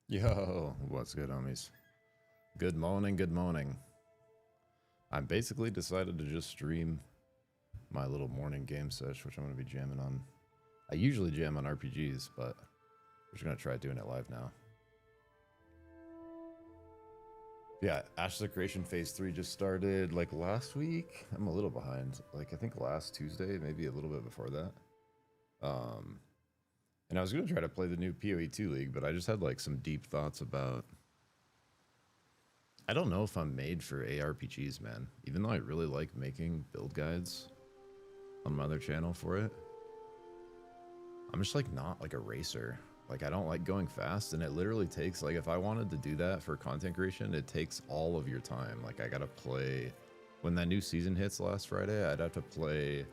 Yo, what's good, homies? Good morning, good morning. I basically decided to just stream my little morning game sesh, which I'm going to be jamming on. I usually jam on RPGs, but we're just going to try doing it live now. Yeah, Ashes of Creation Phase 3 just started, like, last week. I'm a little behind. Like, I think last Tuesday, maybe a little bit before that. And I was going to try to play the new PoE2 League, but I just had, like, some deep thoughts about... I don't know if I'm made for ARPGs, man. Even though I really like making build guides on my other channel for it. I'm just, like, not, like, a racer. Like, I don't like going fast, and it literally takes, like, if I wanted to do that for content creation, it takes all of your time. Like, I gotta play... When that new season hits last Friday, I'd have to play...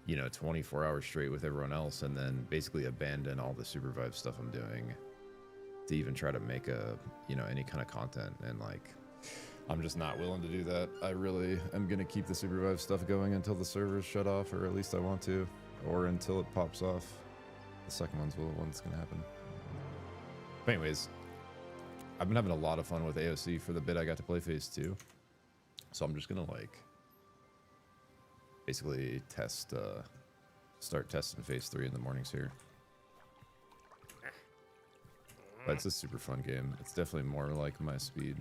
you know, 24 hours straight with everyone else, and then basically abandon all the Supervive stuff I'm doing to even try to make a, you know, any kind of content. And like, I'm just not willing to do that. I really am going to keep the Supervive stuff going until the servers shut off, or at least I want to, or until it pops off. The second one's the one that's going to happen. But anyways, I've been having a lot of fun with AOC for the bit I got to play Phase 2. So I'm just going to like basically start testing Phase 3 in the mornings here. But it's a super fun game. It's definitely more like my speed.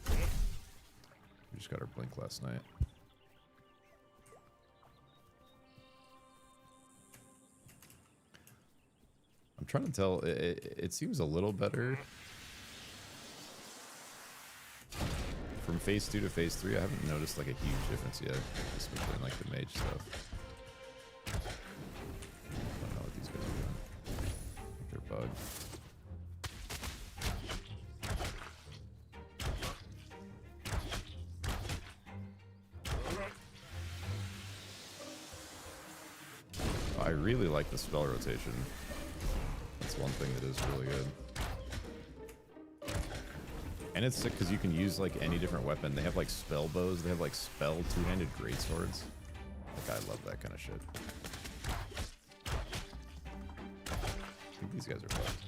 We just got our blink last night. I'm trying to tell, it seems a little better from Phase 2 to Phase 3. I haven't noticed like a huge difference yet, just between like the mage stuff. I don't know what these guys are doing. I think they're bugged. I really like the spell rotation. That's one thing that is really good. And it's sick because you can use like any different weapon. They have like spell bows. They have like spell two-handed greatswords. Like, I love that kind of shit. I think these guys are fucked.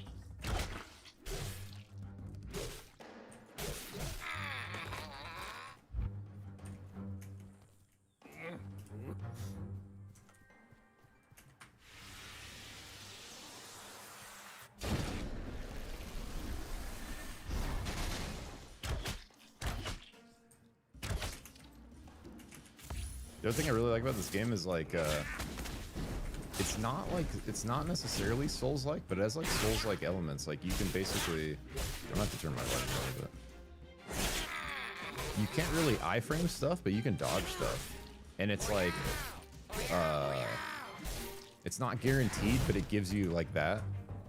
The other thing I really like about this game is like, it's not necessarily Souls-like, but it has like Souls-like elements. Like you can basically, I'm gonna have to turn my light a little bit. You can't really iframe stuff, but you can dodge stuff, and it's like, it's not guaranteed, but it gives you like that.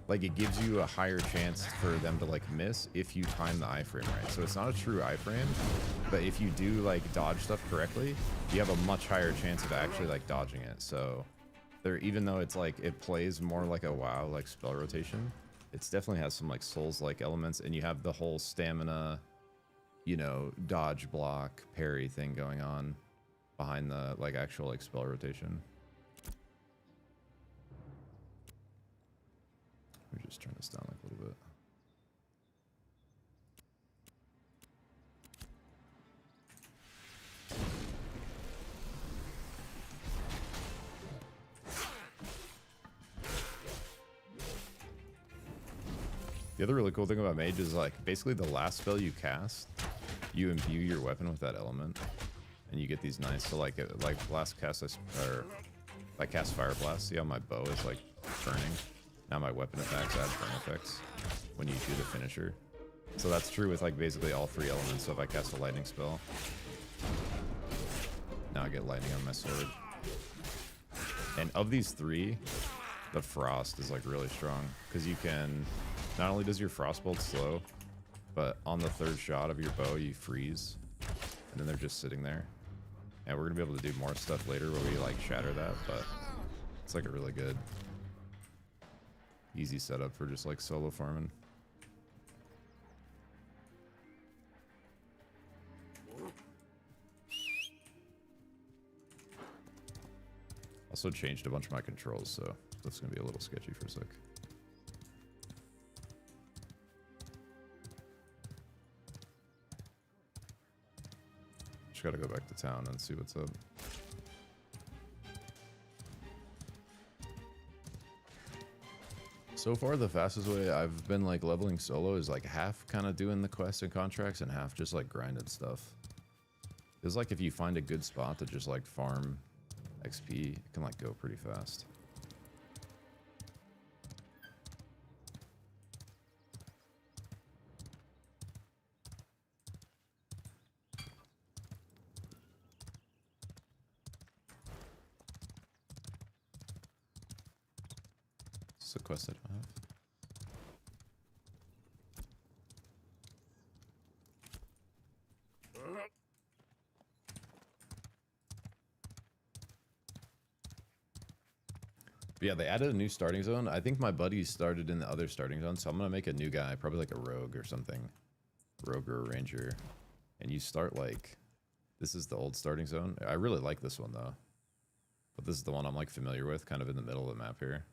Like it gives you a higher chance for them to like miss if you time the iframe right. So it's not a true iframe, but if you do like dodge stuff correctly, you have a much higher chance of actually like dodging it. So there, even though it's like it plays more like a WoW like spell rotation, it definitely has some like Souls like elements, and you have the whole stamina, you know, dodge, block, parry thing going on behind the like actual like spell rotation. Let me just turn this down like a little bit. The other really cool thing about Mage is like basically the last spell you cast, you imbue your weapon with that element, and you get these nice. So like last cast I cast Fire Blast. See how my bow is like burning? Now my weapon attacks add burn effects when you do the finisher. So that's true with like basically all three elements. So if I cast a lightning spell, now I get lightning on my sword. And of these three, the frost is like really strong because you can, not only does your frostbolt slow, but on the third shot of your bow you freeze, and then they're just sitting there. And we're gonna be able to do more stuff later where we like shatter that, but it's like a really good easy setup for just like solo farming. Also changed a bunch of my controls, so that's gonna be a little sketchy for a sec. Just gotta go back to town and see what's up. So far, the fastest way I've been like leveling solo is like half kind of doing the quests and contracts and half just like grinding stuff. It's like if you find a good spot to just like farm XP, it can like go pretty fast. It's a quest I don't have. But yeah, they added a new starting zone. I think my buddy started in the other starting zone, so I'm gonna make a new guy, probably like a rogue or something. Rogue or a ranger. And you start like, this is the old starting zone. I really like this one though. But this is the one I'm like familiar with, kind of in the middle of the map here.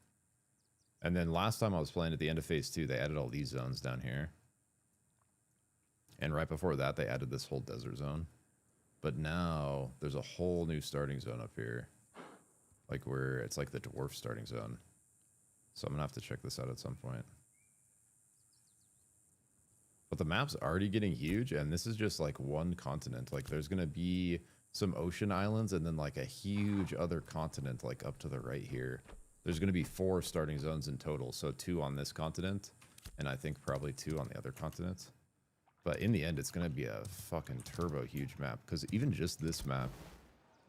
And then last time I was playing at the end of phase 2, they added all these zones down here. And right before that, they added this whole desert zone. But now there's a whole new starting zone up here. Like where it's like the dwarf starting zone. So I'm gonna have to check this out at some point. But the map's already getting huge, and this is just like one continent. Like there's gonna be some ocean islands and then like a huge other continent like up to the right here. There's going to be 4 starting zones in total, so 2 on this continent, and I think probably 2 on the other continent. But in the end, it's going to be a fucking turbo huge map, because even just this map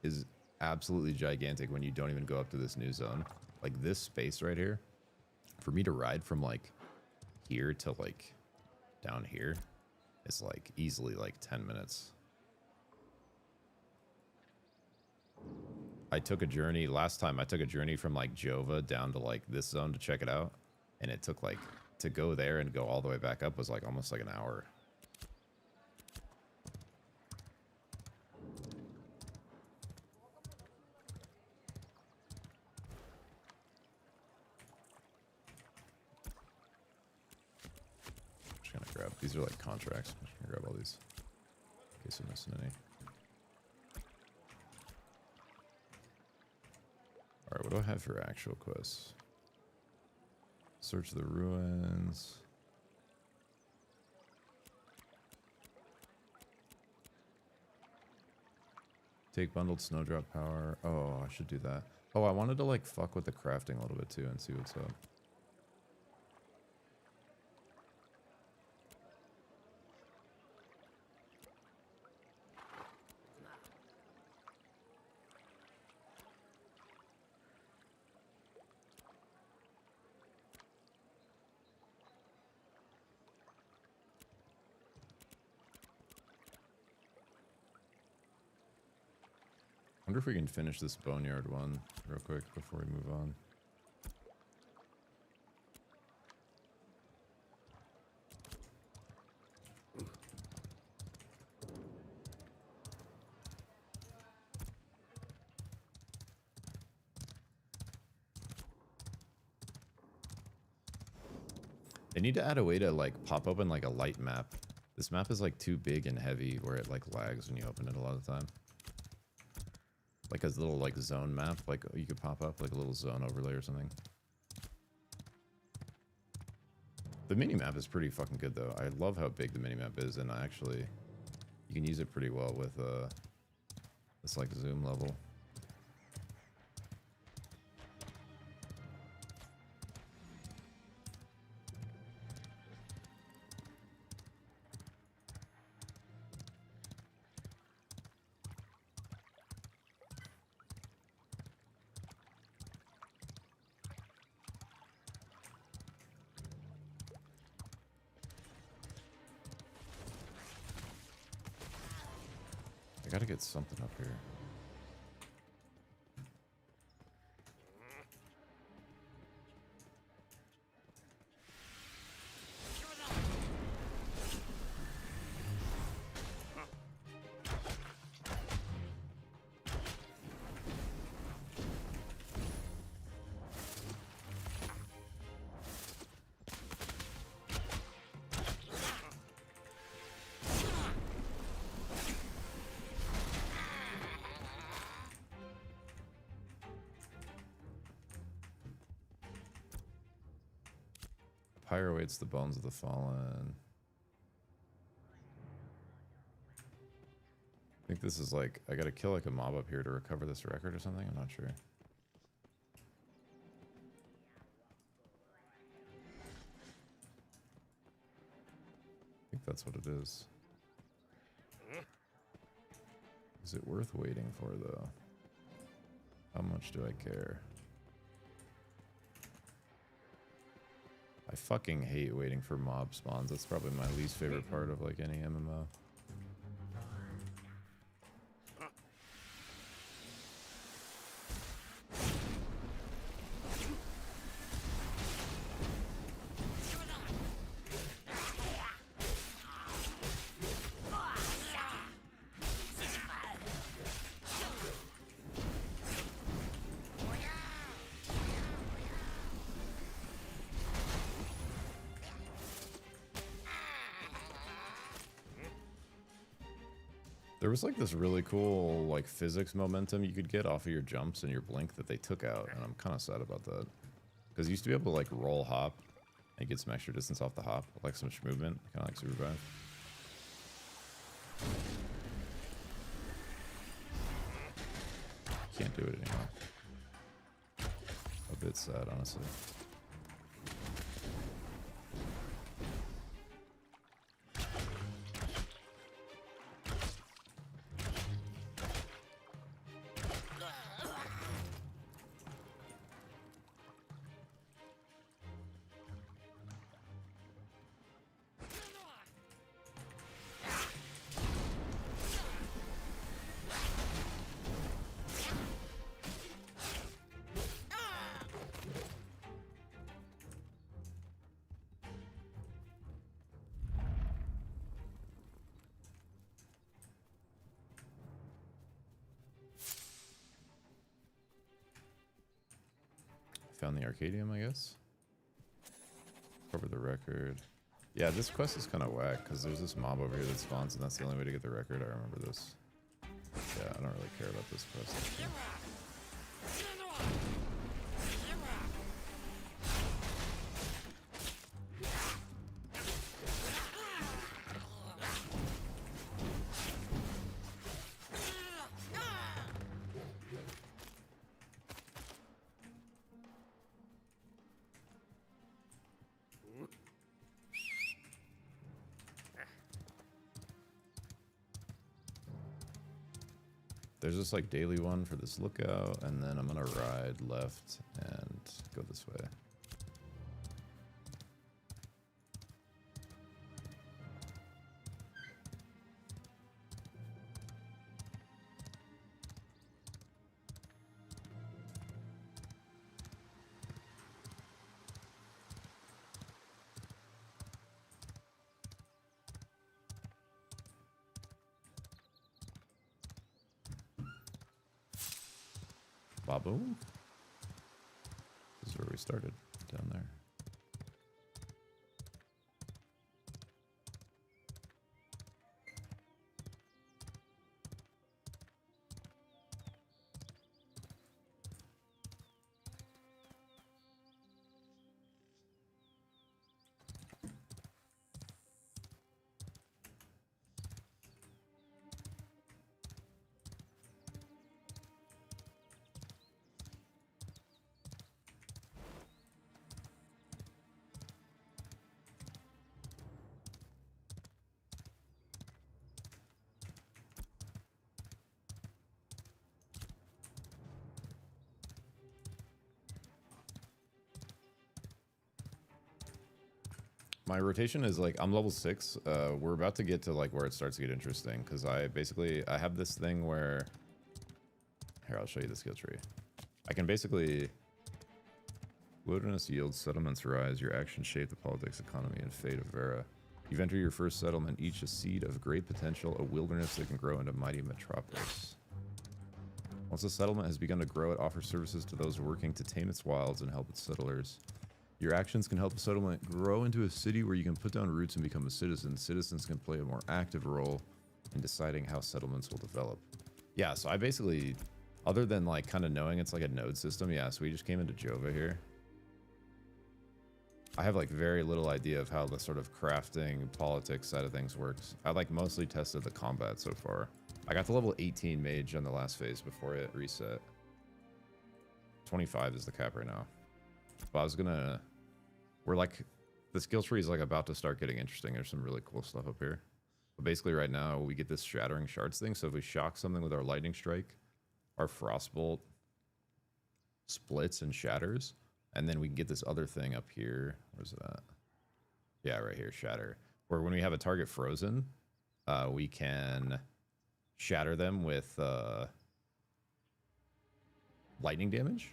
is absolutely gigantic when you don't even go up to this new zone. Like this space right here, for me to ride from like here to like down here, is like easily like 10 minutes. I took a journey last time. I took a journey from like Jova down to like this zone to check it out, and it took like to go there and go all the way back up was like almost like an hour. I'm just gonna grab these are like contracts. I'm just gonna grab all these in case I'm missing any. Alright, what do I have for actual quests? Search the ruins. Take bundled snowdrop power. Oh, I should do that. Oh, I wanted to like fuck with the crafting a little bit too and see what's up. I wonder if we can finish this boneyard one real quick before we move on. They need to add a way to like pop open like a light map. This map is like too big and heavy where it like lags when you open it a lot of the time. Like a little like zone map, like you could pop up like a little zone overlay or something. The mini map is pretty fucking good though. I love how big the mini map is, and actually you can use it pretty well with this like zoom level. I gotta get something up here. Pyre awaits the bones of the fallen. I think this is like, I gotta kill like a mob up here to recover this record or something. I'm not sure. I think that's what it is. Is it worth waiting for though? How much do I care? I fucking hate waiting for mob spawns. That's probably my least favorite part of like any MMO. There was like this really cool like physics momentum you could get off of your jumps and your blink that they took out, and I'm kind of sad about that. Because you used to be able to like roll hop and get some extra distance off the hop, like some movement, kind of like Supervive. Can't do it anymore. A bit sad, honestly. Found the Arcadium, I guess. Cover the record. Yeah, this quest is kind of whack because there's this mob over here that spawns, and that's the only way to get the record. I remember this. Yeah, I don't really care about this quest, actually. There's this like daily one for this lookout, and then I'm gonna ride left and go this way. Baboom. This is where we started, down there. My rotation is like, I'm level 6. We're about to get to like where it starts to get interesting, because I have this thing where, here, I'll show you the skill tree. I can basically, wilderness yields, settlements rise, your actions shape the politics, economy, and fate of Vera. You've entered your first settlement, each a seed of great potential, a wilderness that can grow into mighty metropolis. Once a settlement has begun to grow, it offers services to those working to tame its wilds and help its settlers. Your actions can help a settlement grow into a city where you can put down roots and become a citizen. Citizens can play a more active role in deciding how settlements will develop. Yeah, so I basically, other than like kind of knowing it's like a node system, yeah, so we just came into Jova here. I have like very little idea of how the sort of crafting politics side of things works. I like mostly tested the combat so far. I got to level 18 mage on the last phase before it reset. 25 is the cap right now. But I was gonna... We're like... The skill tree is like about to start getting interesting. There's some really cool stuff up here. But basically right now we get this shattering shards thing. So if we shock something with our lightning strike, our frostbolt splits and shatters. And then we can get this other thing up here. Where's it at? Yeah, right here, shatter. Where when we have a target frozen, we can shatter them with lightning damage.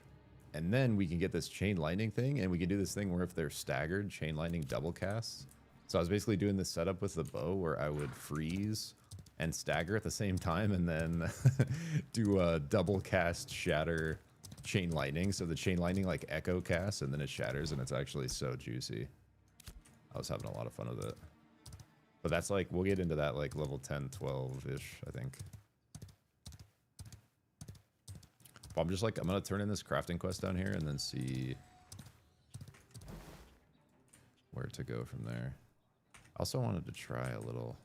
And then we can get this chain lightning thing, and we can do this thing where if they're staggered, chain lightning double casts. So I was basically doing this setup with the bow where I would freeze and stagger at the same time, and then do a double cast shatter chain lightning. So the chain lightning like echo casts, and then it shatters, and it's actually so juicy. I was having a lot of fun with it. But that's like, we'll get into that like level 10, 12-ish, I think. But I'm just like, I'm going to turn in this crafting quest down here and then see where to go from there. I also wanted to try a little...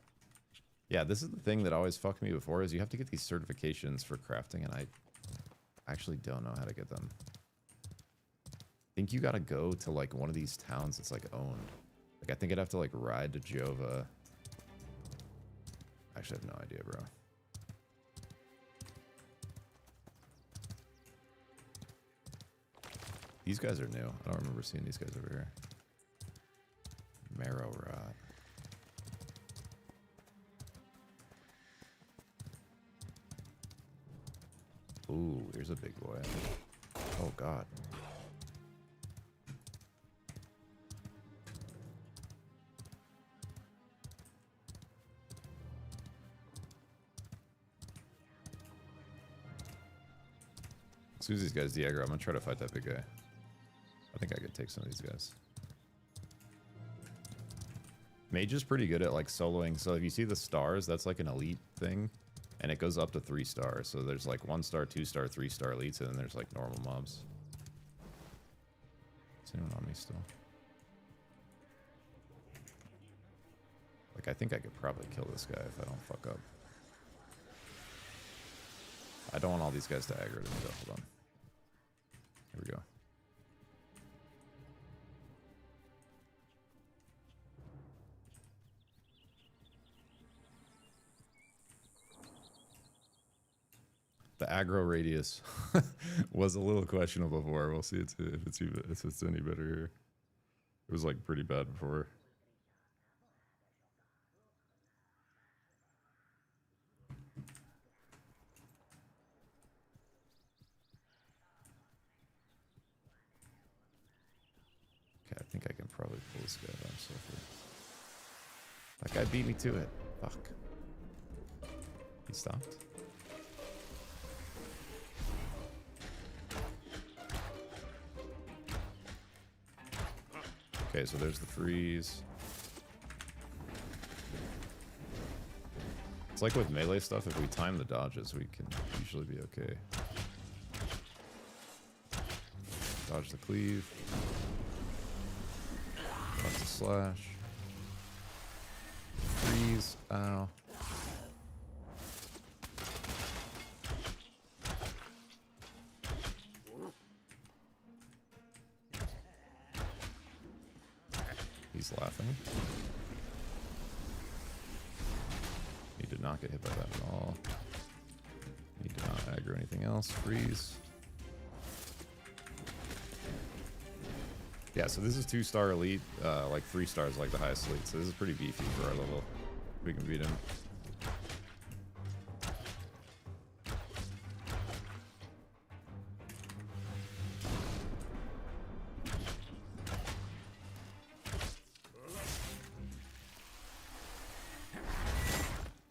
Yeah, this is the thing that always fucked me before, is you have to get these certifications for crafting, and I actually don't know how to get them. I think you got to go to like one of these towns that's like owned. Like I think I'd have to like ride to Jova. Actually, I have no idea, bro. These guys are new. I don't remember seeing these guys over here. Marrow rot. Ooh, here's a big boy. Oh god. As soon as these guys de-aggro, I'm gonna try to fight that big guy. I think I could take some of these guys. Mage is pretty good at like soloing. So if you see the stars, that's like an elite thing. And it goes up to 3 stars. So there's like 1 star, 2 star, 3 star elites, and then there's like normal mobs. Is anyone on me still? Like I think I could probably kill this guy if I don't fuck up. I don't want all these guys to aggro to me though. Hold on. Here we go. The aggro radius was a little questionable before. We'll see if it's any better here. It was like pretty bad before. Okay, I think I can probably pull this guy down so far. That guy beat me to it. Fuck. He stopped. Okay, so there's the freeze. It's like with melee stuff, if we time the dodges, we can usually be okay. Dodge the cleave. Dodge the slash. Freeze. Ow. He's laughing. He did not get hit by that at all. He did not aggro anything else. Freeze. Yeah, so this is 2-star elite, like 3 stars like the highest elite. So this is pretty beefy for our level. We can beat him.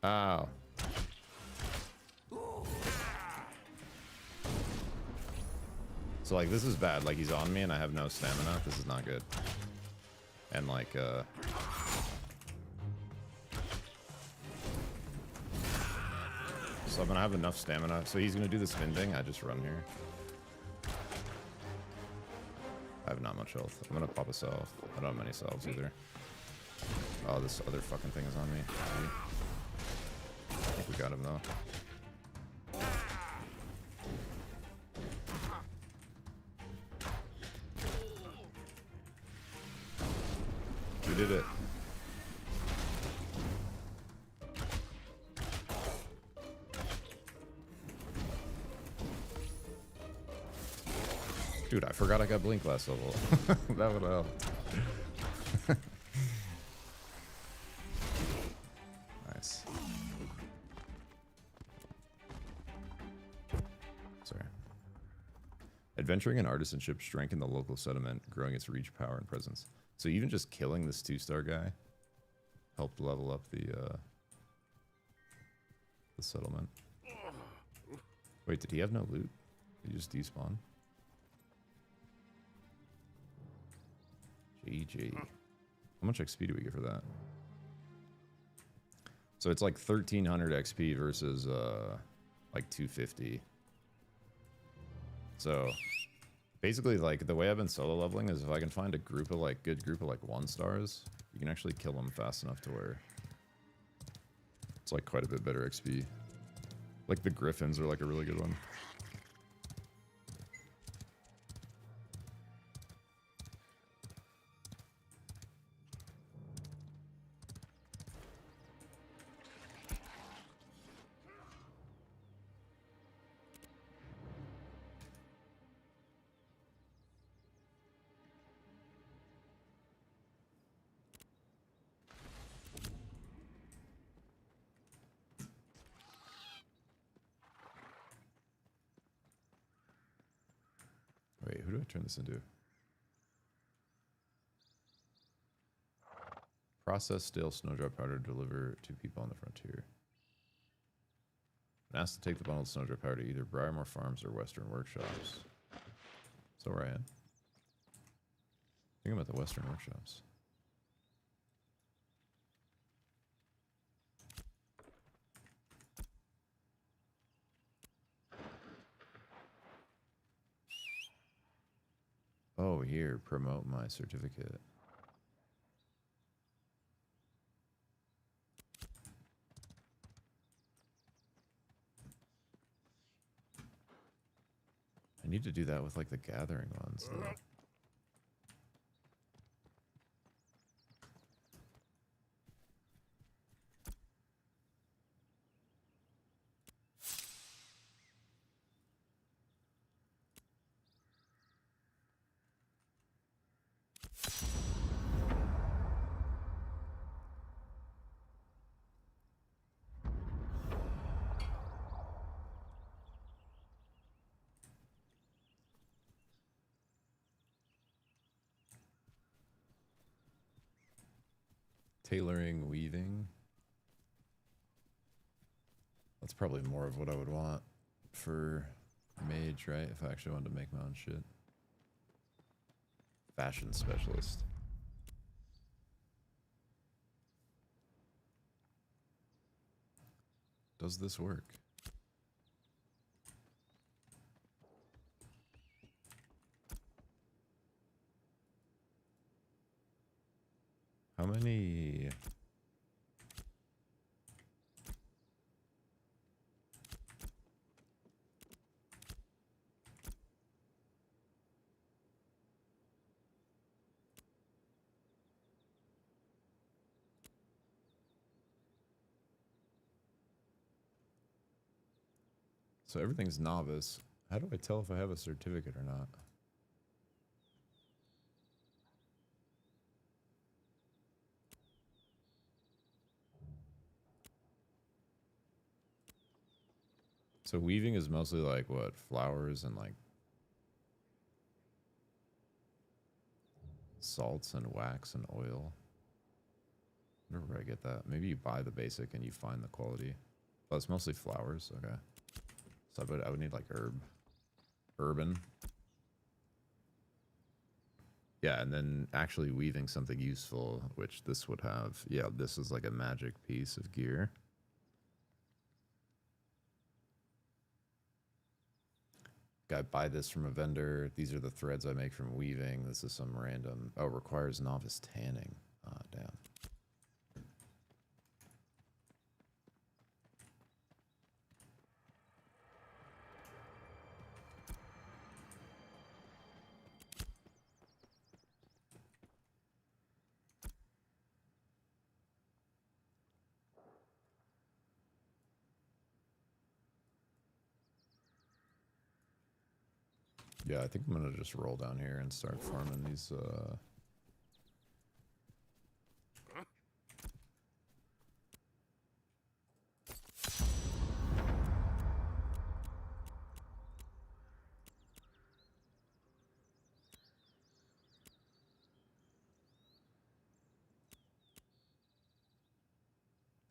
Ow. So like this is bad, like he's on me and I have no stamina. This is not good. And like so I'm gonna have enough stamina. So he's gonna do the spin thing, I just run here. I have have not much health. I'm gonna pop a salve. I don't have many salves either. Oh, this other fucking thing is on me. I think we got him though. We did it. Dude, I forgot I got blink last level. That would help. Nice. Sorry. Adventuring and artisanship strengthen the local settlement, growing its reach, power, and presence. So even just killing this 2-star guy helped level up the settlement. Wait, did he have no loot? Did he just despawn? GG. How much XP do we get for that? So it's like 1300 XP versus like 250. So basically, like, the way I've been solo leveling is if I can find a group of like good group of like 1-stars, you can actually kill them fast enough to where it's like quite a bit better XP. Like the Griffins are like a really good one. Wait, who do I turn this into? Process stale snowdrop powder to deliver to people on the frontier. I'm asked to take the bundled snowdrop powder to either Briarmore Farms or Western Workshops. So where I am? I think I'm at the Western Workshops. Oh, here, promote my certificate. I need to do that with like the gathering ones though. Tailoring, weaving. That's probably more of what I would want for Mage, right? If I actually wanted to make my own shit. Fashion specialist. Does this work? How many? So everything's novice. How do I tell if I have a certificate or not? So weaving is mostly like what? Flowers and like salts and wax and oil. I wonder where I get that. Maybe you buy the basic and you find the quality. Oh, it's mostly flowers. Okay. So I would need like urban. Yeah, and then actually weaving something useful, which this would have. Yeah, this is like a magic piece of gear. I buy this from a vendor. These are the threads I make from weaving. This is some random... Oh, requires novice tanning. Ah, damn. Yeah, I think I'm gonna just roll down here and start farming these,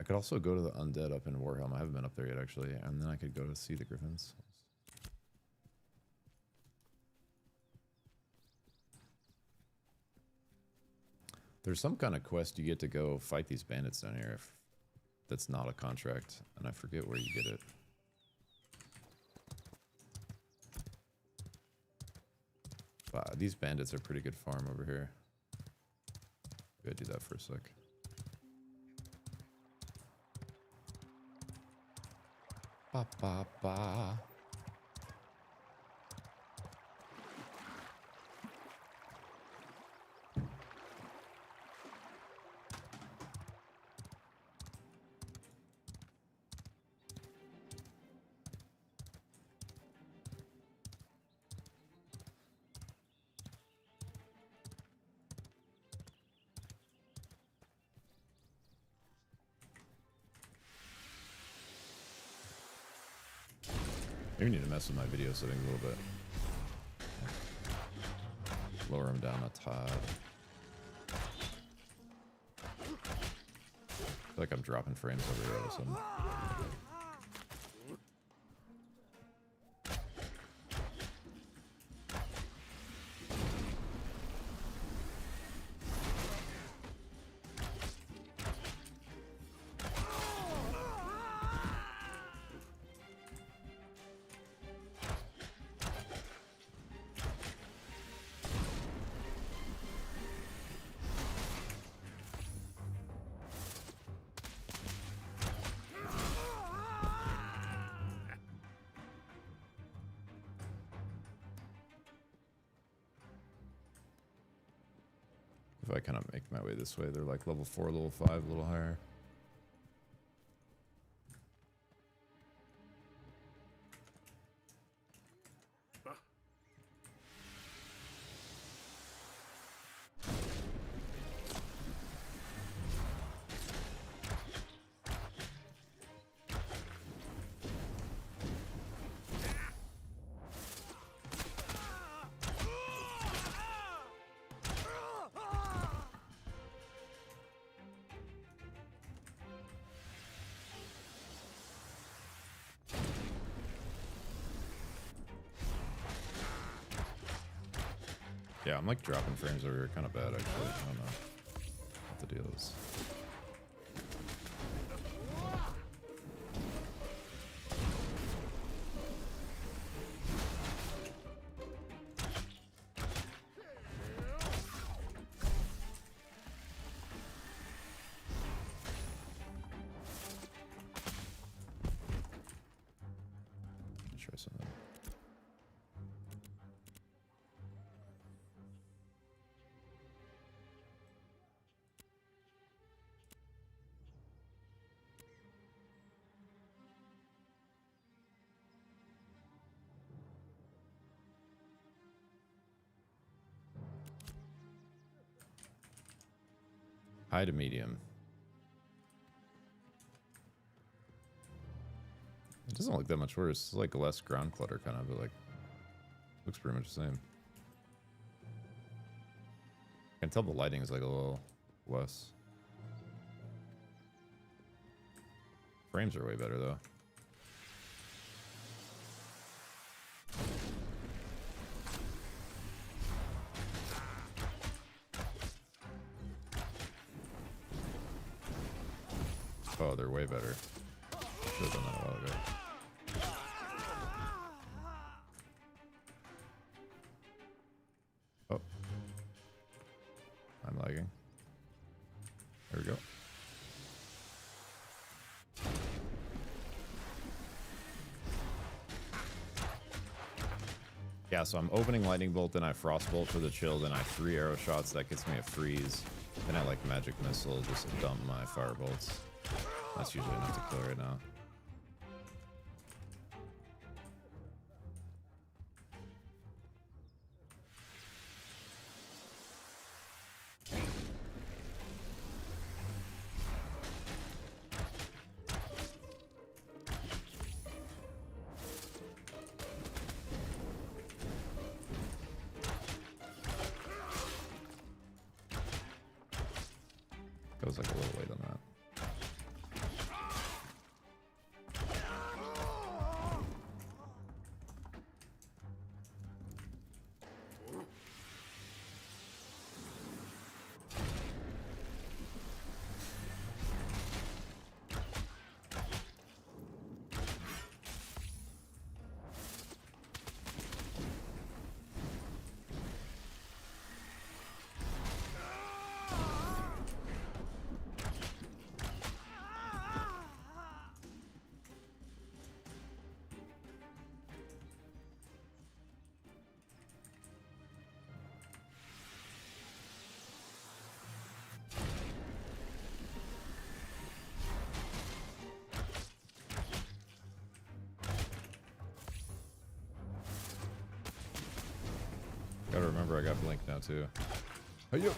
I could also go to the undead up in Warhelm. I haven't been up there yet, actually. And then I could go to see the griffins. There's some kind of quest you get to go fight these bandits down here. If that's not a contract. And I forget where you get it. Wow, these bandits are pretty good farm over here. Gotta do that for a sec. Ba ba ba. Maybe need to mess with my video settings a little bit. Lower them down a tad. I feel like I'm dropping frames over here all of a sudden. If I kind of make my way this way, they're like level 4, level 5, a little higher. Yeah, I'm like dropping frames over here kind of bad actually. I don't know what the deal is. Try something. High to medium. It doesn't look that much worse. It's like less ground clutter kind of, but like looks pretty much the same. I can tell the lighting is like a little less. Frames are way better though. Oh, they're way better. Should have done that a while ago. Yeah, so I'm opening Lightning Bolt, then I Frostbolt for the chill, then I 3 arrow shots, that gets me a freeze. Then I like Magic Missile just to dump my Firebolts. That's usually enough to kill right now. Goes like a little late on that. Gotta remember I got Blink now too. Hey-yo.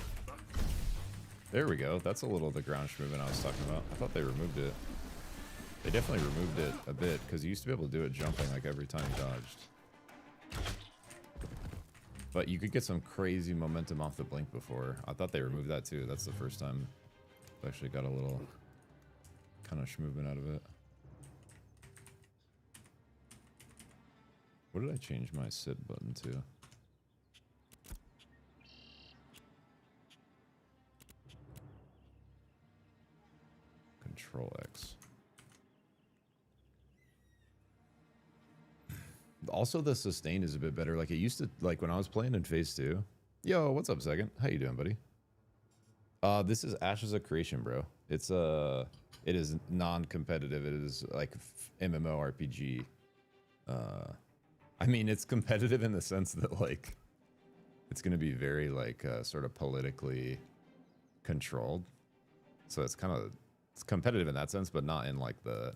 There we go. That's a little of the ground movement I was talking about. I thought they removed it. They definitely removed it a bit, because you used to be able to do it jumping like every time you dodged. But you could get some crazy momentum off the Blink before. I thought they removed that too. That's the first time I actually got a little kind of movement out of it. What did I change my sit button to? Control X. Also, the sustain is a bit better. Like it used to, like when I was playing in phase 2. Yo, what's up, Second? How you doing, buddy? This is Ashes of Creation, bro. It's it is non-competitive. It is like MMORPG. I mean, it's competitive in the sense that like it's gonna be very like sort of politically controlled. So it's kind of competitive in that sense, but not in like the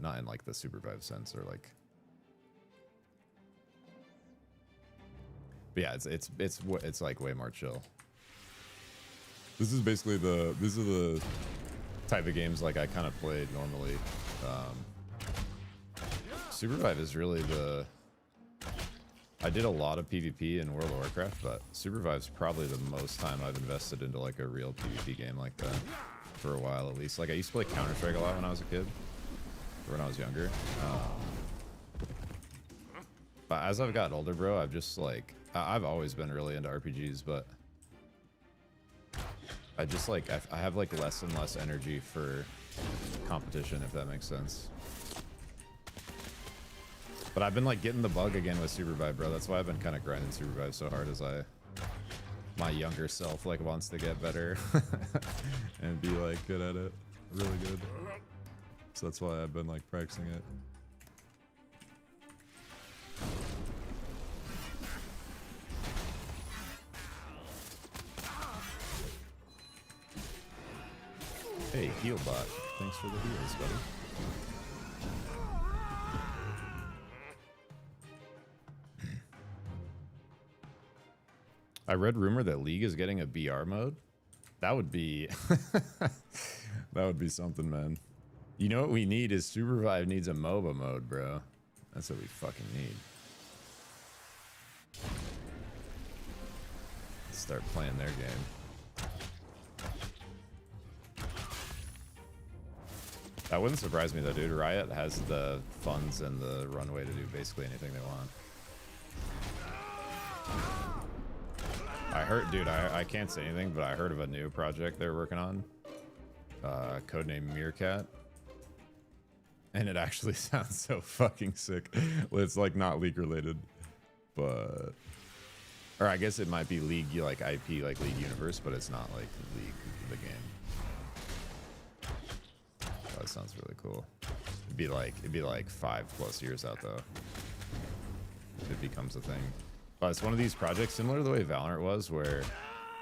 Supervive sense or like. But yeah, it's like way more chill. This is basically these are the type of games like I kind of played normally. Supervive is really the. I did a lot of PvP in World of Warcraft, but Supervive's probably the most time I've invested into like a real PvP game like that. For a while at least. Like I used to play Counter-Strike a lot when I was a kid, or when I was younger. But as I've gotten older, bro, I've just like I've always been really into RPGs, but I just like I have like less and less energy for competition, if that makes sense. But I've been like getting the bug again with Supervive, bro. That's why I've been kind of grinding Supervive so hard, as my younger self like wants to get better and be like good at it, really good. So that's why I've been like practicing it. Hey, Healbot, thanks for the heals, buddy. I read rumor that League is getting a BR mode. That would be that would be something, man. You know what we need is Supervive needs a MOBA mode, bro. That's what we fucking need. Let's start playing their game. That wouldn't surprise me though, dude. Riot has the funds and the runway to do basically anything they want. I heard, dude, I can't say anything, but I heard of a new project they're working on. Codename Meerkat. And it actually sounds so fucking sick. Well, it's like not League related, but... Or I guess it might be League, like IP, like League Universe, but it's not like League, the game. Oh, that sounds really cool. It'd be like 5+ years out though. If it becomes a thing. It's one of these projects similar to the way Valorant was, where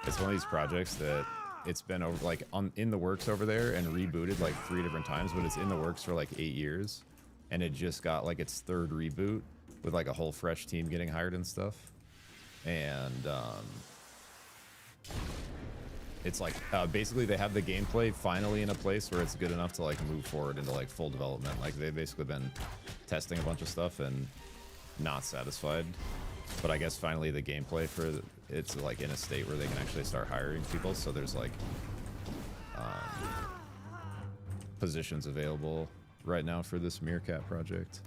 it's one of these projects that it's been over like in the works over there and rebooted like 3 different times, but it's in the works for like 8 years, and it just got like its 3rd reboot with like a whole fresh team getting hired and stuff. And it's like basically they have the gameplay finally in a place where it's good enough to like move forward into like full development. Like they've basically been testing a bunch of stuff and not satisfied, but I guess finally the gameplay for it's like in a state where they can actually start hiring people. So there's like positions available right now for this Meerkat project.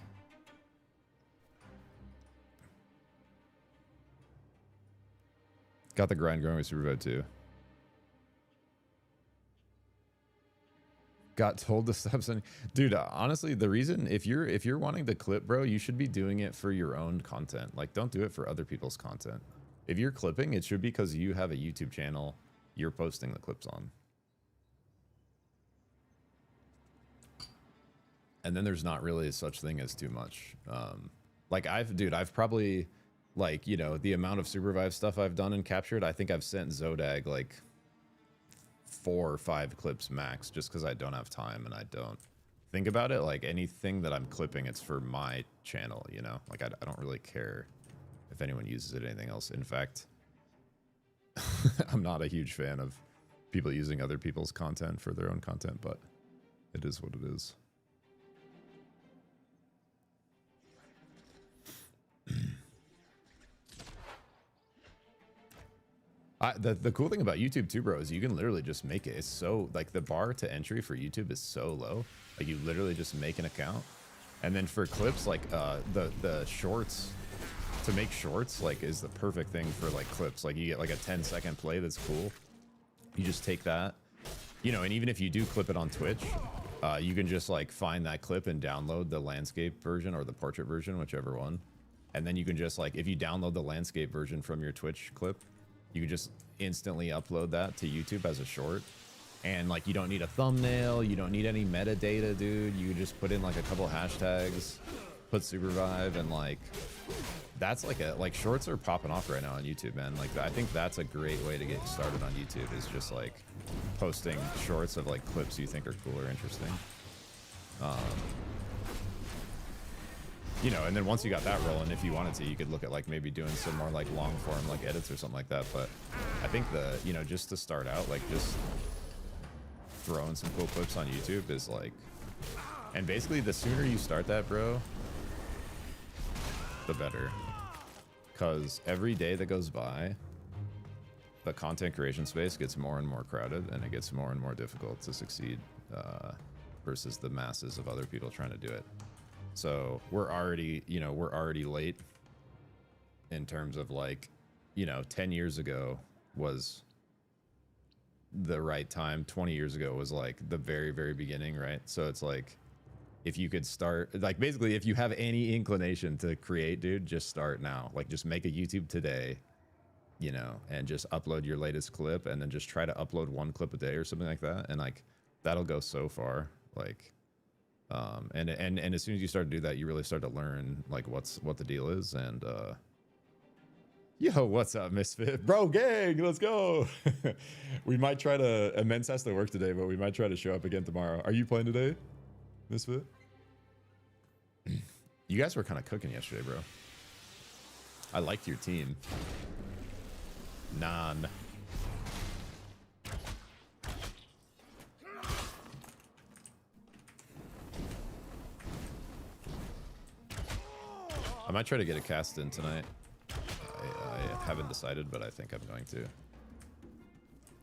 Got the grind going with Supervibe too. Got told to stop sending. Dude, honestly, the reason if you're wanting to clip, bro, you should be doing it for your own content. Like, don't do it for other people's content. If you're clipping, it should be because you have a YouTube channel you're posting the clips on. And then there's not really such thing as too much. Like I've probably, like, you know, the amount of Supervive stuff I've done and captured, I think I've sent Zodag like 4 or 5 clips max, just because I don't have time and I don't think about it. Like anything that I'm clipping, it's for my channel, you know? Like I don't really care if anyone uses it anything else. In fact, I'm not a huge fan of people using other people's content for their own content, but it is what it is. The cool thing about YouTube too, bro, is you can literally just make it. It's so, like, the bar to entry for YouTube is so low. Like, you literally just make an account. And then for clips, like, the shorts, to make shorts, like, is the perfect thing for, like, clips. Like, you get, like, a 10-second play that's cool. You just take that, you know, and even if you do clip it on Twitch, you can just, like, find that clip and download the landscape version or the portrait version, whichever one. And then you can just, like, if you download the landscape version from your Twitch clip, you can just instantly upload that to YouTube as a short. And like, you don't need a thumbnail, you don't need any metadata, dude. You just put in like a couple hashtags, put Supervive, and like, that's like shorts are popping off right now on YouTube, man. Like, I think that's a great way to get started on YouTube, is just like posting shorts of like clips you think are cool or interesting. You know, and then once you got that rolling, if you wanted to, you could look at like maybe doing some more like long form like edits or something like that. But I think you know, just to start out, like just throwing some cool clips on YouTube is like, and basically the sooner you start that, bro, the better. Because every day that goes by, the content creation space gets more and more crowded, and it gets more and more difficult to succeed versus the masses of other people trying to do it. So we're already, you know, we're already late in terms of like, you know, 10 years ago was the right time. 20 years ago was like the very, very beginning, right? So it's like, if you could start, like basically if you have any inclination to create, dude, just start now. Like just make a YouTube today, you know, and just upload your latest clip, and then just try to upload 1 clip a day or something like that. And like, that'll go so far. Like, and as soon as you start to do that, you really start to learn like what the deal is. And yo, what's up, Misfit? Bro, gang, let's go. We might try to, Immense has to work today, but we might try to show up again tomorrow. Are you playing today, Misfit? You guys were kind of cooking yesterday, bro. I liked your team. None. I might try to get a cast in tonight. I haven't decided, but I think I'm going to.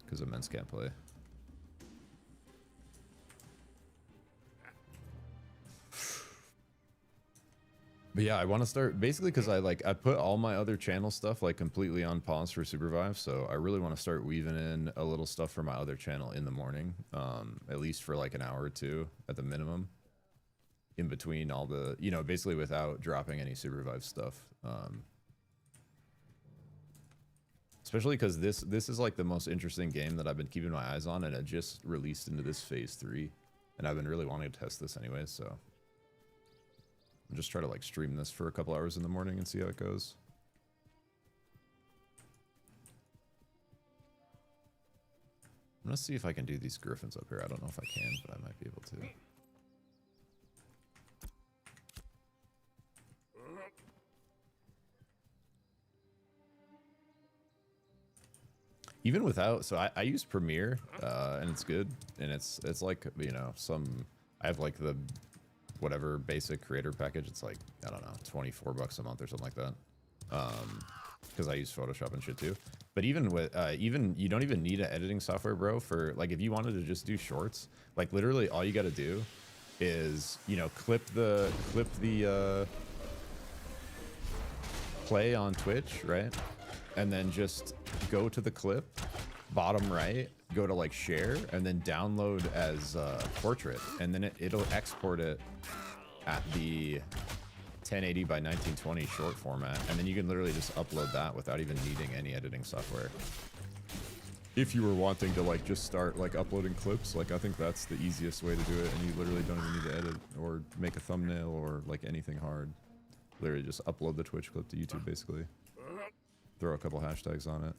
Because Immense can't play. But yeah, I want to start basically because I put all my other channel stuff like completely on pause for Supervive, so I really want to start weaving in a little stuff for my other channel in the morning, at least for like an hour or two at the minimum, in between all the, you know, basically without dropping any Supervive stuff. Especially because this is like the most interesting game that I've been keeping my eyes on, and it just released into this phase 3, and I've been really wanting to test this anyway, so I'll just try to like stream this for a couple hours in the morning and see how it goes. I'm gonna see if I can do these griffins up here. I don't know if I can, but I might be able to. Even without, so I use Premiere, and it's good, and it's like, you know, I have like the whatever basic creator package. It's like, I don't know, 24 bucks a month or something like that. Because I use Photoshop and shit too. But even with you don't even need an editing software, bro. For like, if you wanted to just do shorts, like literally all you got to do is, you know, clip the play on Twitch, right? And then just go to the clip, bottom right, go to like share, and then download as portrait, and then it'll export it at the 1080 by 1920 short format, and then you can literally just upload that without even needing any editing software. If you were wanting to like just start like uploading clips, like I think that's the easiest way to do it, and you literally don't even need to edit or make a thumbnail or like anything hard. Literally just upload the Twitch clip to YouTube basically. Throw a couple hashtags on it.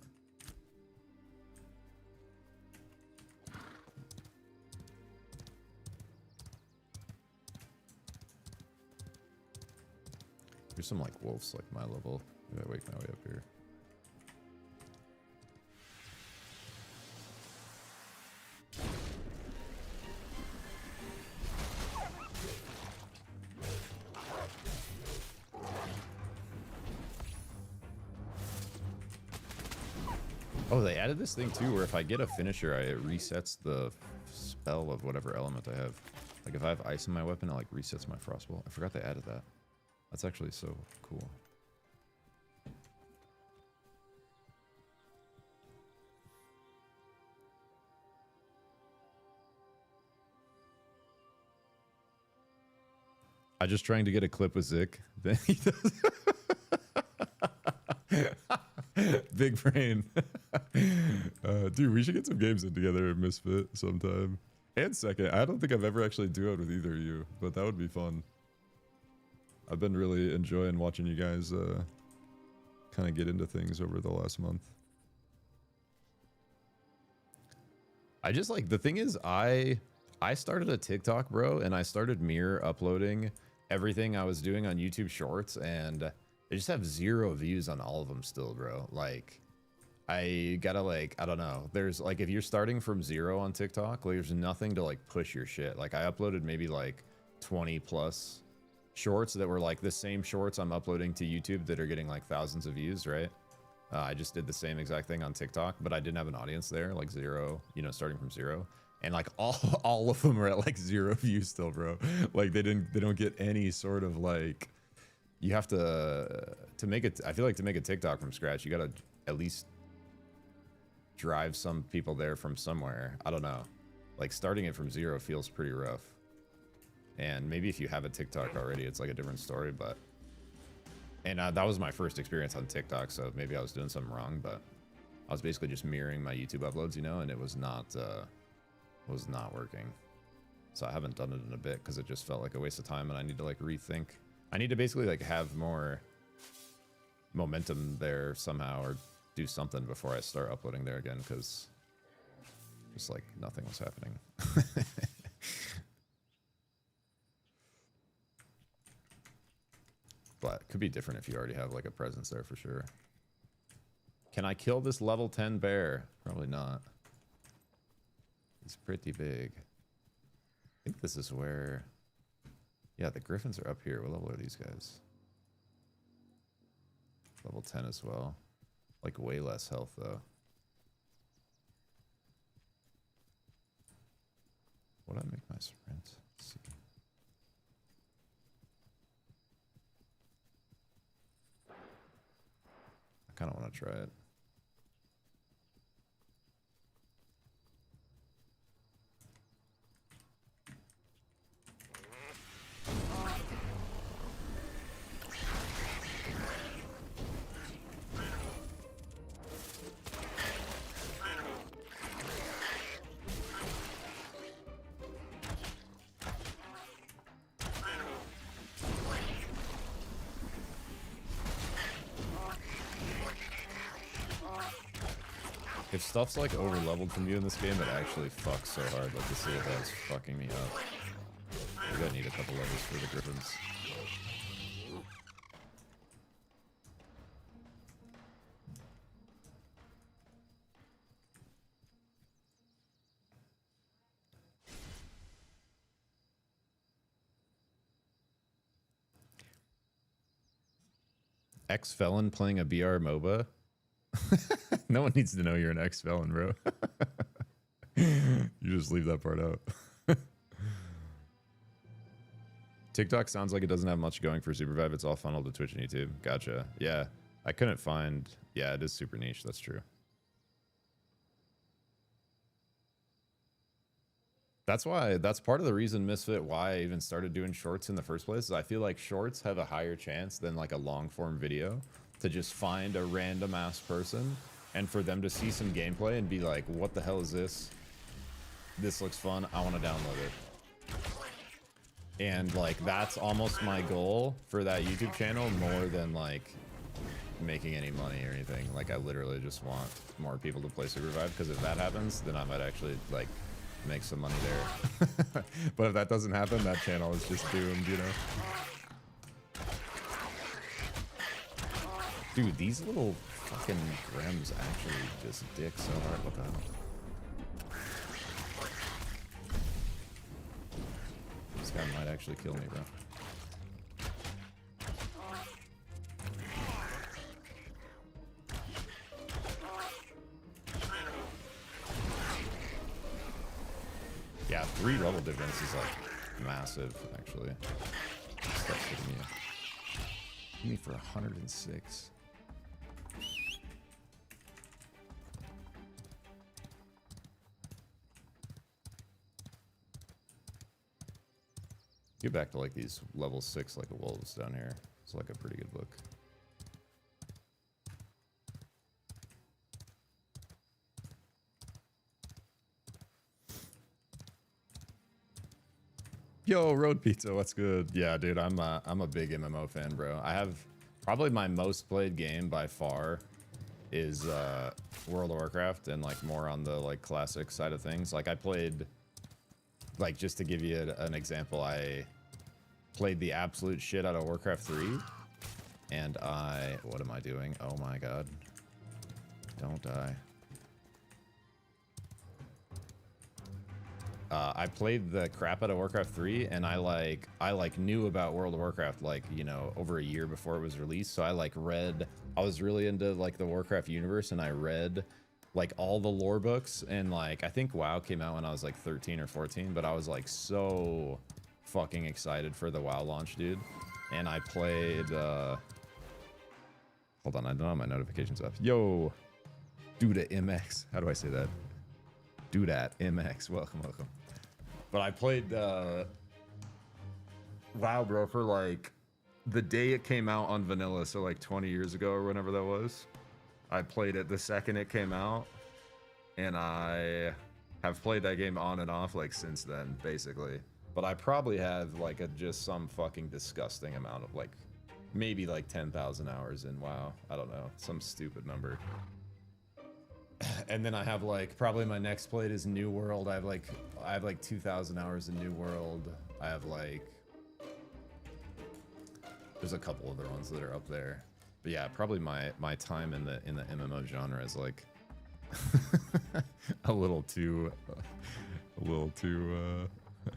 There's some like wolves like my level. Maybe I wake my way up here. Oh, they added this thing too, where if I get a finisher, it resets the spell of whatever element I have. Like if I have ice in my weapon, it like resets my frostbolt. I forgot they added that. That's actually so cool. I'm just trying to get a clip with Zik. Then he does. Big brain. Dude, we should get some games in together at Misfit sometime. And second, I don't think I've ever actually duoed with either of you, but that would be fun. I've been really enjoying watching you guys kind of get into things over the last month. I just like, the thing is, I started a TikTok, bro, and I started mirror uploading everything I was doing on YouTube Shorts, and they just have 0 views on all of them still, bro. Like, I gotta like, I don't know. There's like, if you're starting from 0 on TikTok, like, there's nothing to like push your shit. Like, I uploaded maybe like 20 plus shorts that were like the same shorts I'm uploading to YouTube that are getting like thousands of views, right? I just did the same exact thing on TikTok, but I didn't have an audience there, like 0, you know, starting from 0. And like all of them are at like 0 views still, bro. Like they don't get any sort of like, you have to make it, I feel like to make a TikTok from scratch, you gotta at least drive some people there from somewhere. I don't know. Like starting it from 0 feels pretty rough. And maybe if you have a TikTok already, it's like a different story, but... And that was my first experience on TikTok, so maybe I was doing something wrong, but I was basically just mirroring my YouTube uploads, you know, and it was not working. So I haven't done it in a bit because it just felt like a waste of time, and I need to like rethink. I need to basically like have more momentum there somehow, or do something before I start uploading there again, because just like nothing was happening. But it could be different if you already have like a presence there for sure. Can I kill this level 10 bear? Probably not. He's pretty big. I think this is where... Yeah, the griffins are up here. What level are these guys? Level 10 as well. Like way less health though. What did I make my sprint? Let's see. I kind of want to try it. If stuff's like over leveled from you in this game, it actually fucks so hard. Like the Citadel's fucking me up. We're gonna need a couple levels for the Griffins. Ex-felon playing a BR MOBA? No one needs to know you're an ex-felon, bro. You just leave that part out. TikTok sounds like it doesn't have much going for Supervive. It's all funneled to Twitch and YouTube. Gotcha. Yeah, I couldn't find... Yeah, it is super niche. That's true. That's why... That's part of the reason, Misfit, why I even started doing shorts in the first place. Is I feel like shorts have a higher chance than like a long-form video to just find a random-ass person and for them to see some gameplay and be like, what the hell is this? This looks fun. I want to download it. And like that's almost my goal for that YouTube channel more than like making any money or anything. Like I literally just want more people to play Supervive, because if that happens, then I might actually like make some money there. But if that doesn't happen, that channel is just doomed, you know? Dude, these little fucking Grems actually just dick so hard. What the hell? This guy might actually kill me, bro. Yeah, 3 level difference is like massive, actually. Stuff's hitting me. Hit me for 106. Get back to like these level 6 like the wolves down here. It's like a pretty good look. Yo, Road Pizza, what's good? Yeah, dude, I'm a big MMO fan, bro. I have probably my most played game by far is World of Warcraft, and like more on the like classic side of things. Like I played, like just to give you an example, I played the absolute shit out of Warcraft 3, and what am I doing? Oh my god. Don't die. I played the crap out of Warcraft 3, and I knew about World of Warcraft like, you know, over a year before it was released. So I was really into like the Warcraft universe, and I read like all the lore books, and like I think WoW came out when I was like 13 or 14, but I was like so fucking excited for the WoW launch, dude. And I played hold on, I don't have my notifications up. Yo, Duda MX. How do I say that? Dudat MX. Welcome. But I played WoW, bro, for like the day it came out on vanilla, so like 20 years ago or whenever that was. I played it the second it came out, and I have played that game on and off like since then, basically. But I probably have like just some fucking disgusting amount of like maybe like 10,000 hours in WoW. I don't know, some stupid number. And then I have like probably my next played is New World. I have like 2,000 hours in New World. I have like there's a couple other ones that are up there. But yeah, probably my time in the MMO genre is like a little too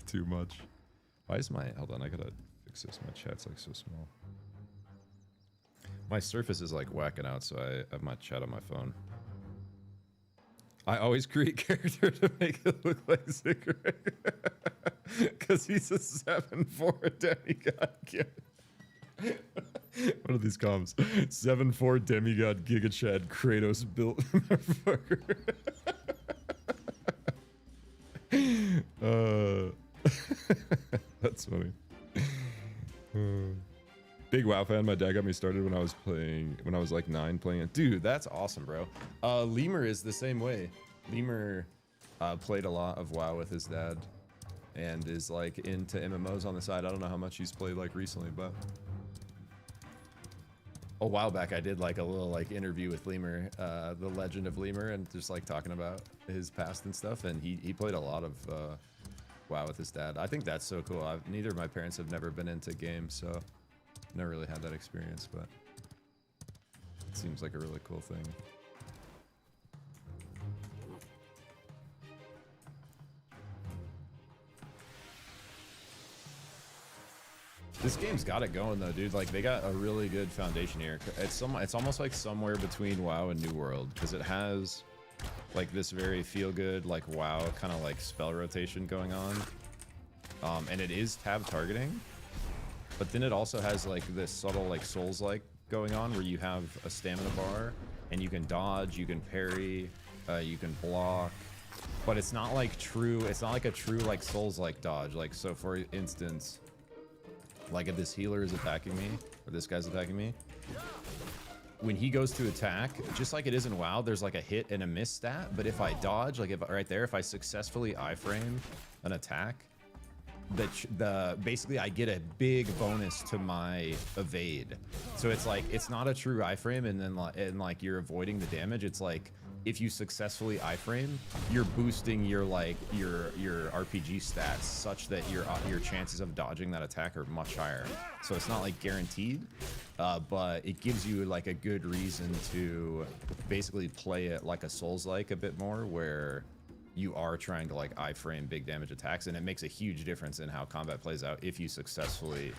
too much. Why is hold on, I gotta fix this. My chat's like so small. My Surface is like whacking out, so I have my chat on my phone. I always create character to make it look like Zikr. Because he's a 7-4 demigod kid. What are these comms? 7-4 demigod Giga Chad Kratos built motherfucker. That's funny. Big WoW fan. My dad got me started when I was like 9 playing it. Dude, that's awesome, bro. Lemur is the same way. Lemur played a lot of WoW with his dad and is like into MMOs on the side. I don't know how much he's played like recently, but a while back I did like a little like interview with Lemur, the legend of Lemur, and just like talking about his past and stuff, and he played a lot of WoW with his dad. I think that's so cool. Neither of my parents have never been into games, so never really had that experience, but it seems like a really cool thing. This game's got it going though, dude. Like they got a really good foundation here. It's almost like somewhere between WoW and New World, because it has like this very feel good like WoW kind of like spell rotation going on. And it is tab targeting, but then it also has like this subtle like Souls-like going on where you have a stamina bar and you can dodge, you can parry, you can block, but it's not like true. It's not like a true like Souls-like dodge. Like, so for instance, like if this healer is attacking me, or this guy's attacking me, when he goes to attack, just like it is in WoW, there's like a hit and a miss stat, but if I dodge, like if right there, if I successfully iframe an attack, basically I get a big bonus to my evade. So it's like, it's not a true iframe and then like you're avoiding the damage. It's like, if you successfully iframe, you're boosting your like your RPG stats such that your chances of dodging that attack are much higher. So it's not like guaranteed, but it gives you like a good reason to basically play it like a Souls-like a bit more, where you are trying to like iframe big damage attacks, and it makes a huge difference in how combat plays out if you successfully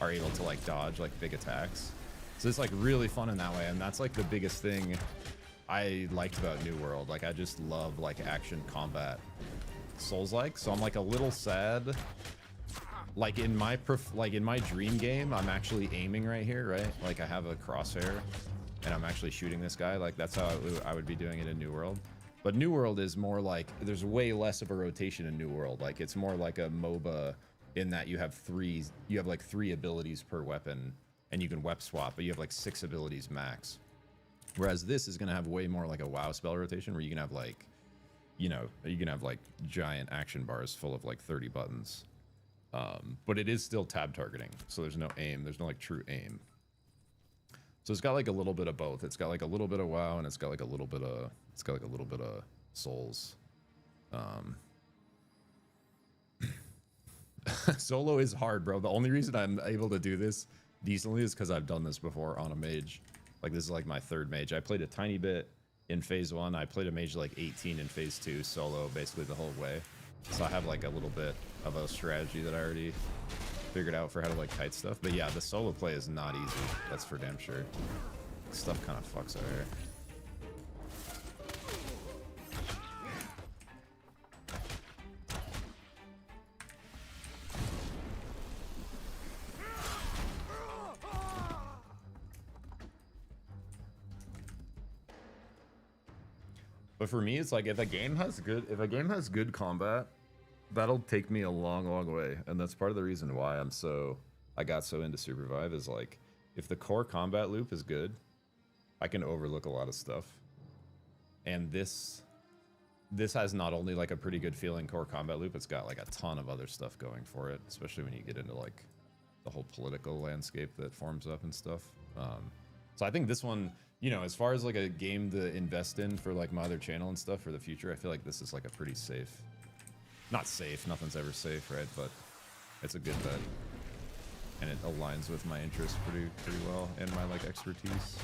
are able to like dodge like big attacks. So it's like really fun in that way, and that's like the biggest thing I liked about New World. Like I just love like action combat Souls-like, so I'm like a little sad. Like in my dream game, I'm actually aiming right here, right? Like I have a crosshair and I'm actually shooting this guy. Like that's how I would be doing it in New World. But New World is more like, there's way less of a rotation in New World. Like it's more like a MOBA in that you have like three abilities per weapon and you can wep swap, but you have like 6 abilities max. Whereas this is going to have way more like a WoW spell rotation, where you can have like, you know, you can have like giant action bars full of like 30 buttons. But it is still tab targeting, so there's no aim. There's no like true aim. So it's got like a little bit of both. It's got like a little bit of WoW, and it's got like a little bit of Souls. Solo is hard, bro. The only reason I'm able to do this decently is because I've done this before on a mage. Like this is like my 3rd mage. I played a tiny bit in phase 1. I played a mage like 18 in phase 2 solo basically the whole way. So I have like a little bit of a strategy that I already figured out for how to like kite stuff. But yeah, the solo play is not easy. That's for damn sure. Stuff kind of fucks out here. But for me, it's like if a game has good combat, that'll take me a long, long way. And that's part of the reason why I got so into Supervive, is like, if the core combat loop is good, I can overlook a lot of stuff. And this has not only like a pretty good feeling core combat loop, it's got like a ton of other stuff going for it, especially when you get into like the whole political landscape that forms up and stuff. So I think this one, you know, as far as like a game to invest in for like my other channel and stuff for the future, I feel like this is like a pretty safe, not safe, nothing's ever safe, right? But it's a good bet, and it aligns with my interests pretty well and my like expertise.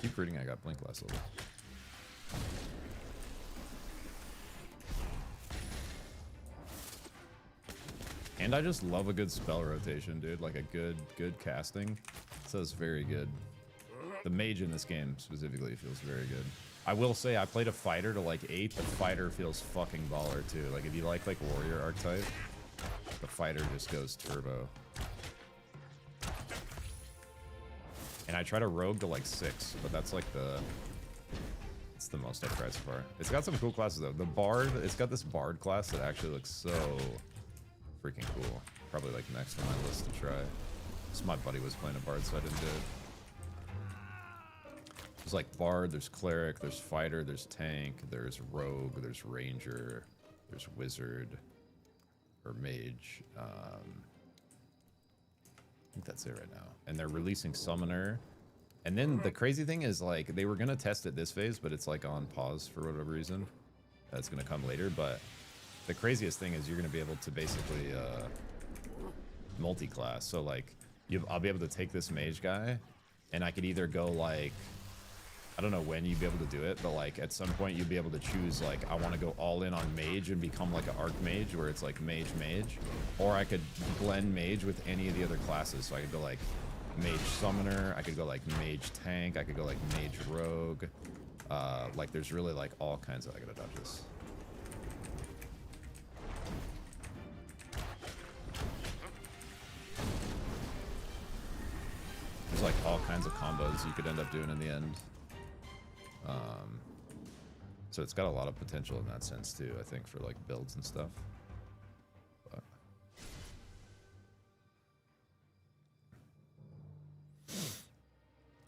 Keep reading. I got blink last level. And I just love a good spell rotation, dude. Like a good casting. So it's very good. The mage in this game specifically feels very good. I will say I played a fighter to like 8. The fighter feels fucking baller too. Like if you like warrior archetype, the fighter just goes turbo. And I tried a rogue to like 6, but that's like it's the most I've tried so far. It's got some cool classes though. The bard, it's got this bard class that actually looks so freaking cool. Probably like next on my list to try. So my buddy was playing a bard, so I didn't do it. There's like bard, there's cleric, there's fighter, there's tank, there's rogue, there's ranger, there's wizard, or mage. I think that's it right now. And they're releasing summoner. And then the crazy thing is, like, they were gonna test it this phase, but it's like on pause for whatever reason. That's gonna come later. But the craziest thing is you're gonna be able to basically multi-class. So like, I'll be able to take this mage guy, and I could either go like, I don't know when you'd be able to do it, but like at some point you'd be able to choose like, I want to go all in on mage and become like an archmage where it's like mage, or I could blend mage with any of the other classes. So I could go like mage summoner, I could go like mage tank, I could go like mage rogue. Like there's really like all kinds of, I gotta dodge this. There's like all kinds of combos you could end up doing in the end. So it's got a lot of potential in that sense too, I think, for like builds and stuff. But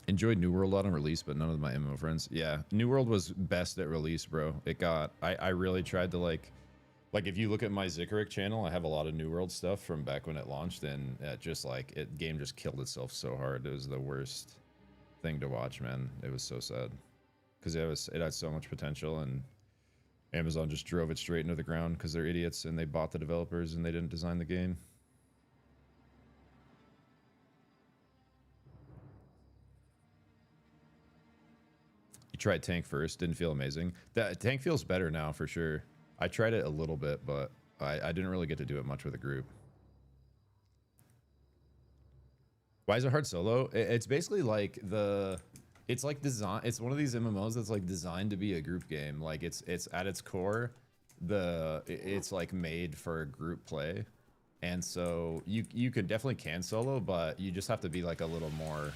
enjoyed New World a lot on release, but none of my MMO friends. Yeah, New World was best at release, bro. It got, I really tried to like if you look at my Zikaric channel, I have a lot of New World stuff from back when it launched, and it just like, game just killed itself so hard. It was the worst thing to watch, man. It was so sad. Because it had so much potential, and Amazon just drove it straight into the ground because they're idiots and they bought the developers and they didn't design the game. You tried tank first, didn't feel amazing. That tank feels better now for sure. I tried it a little bit, but I didn't really get to do it much with a group. Why is it hard solo? It's basically like it's like design. It's one of these MMOs that's like designed to be a group game. Like it's at its core, it's like made for group play, and so you can definitely solo, but you just have to be like a little more.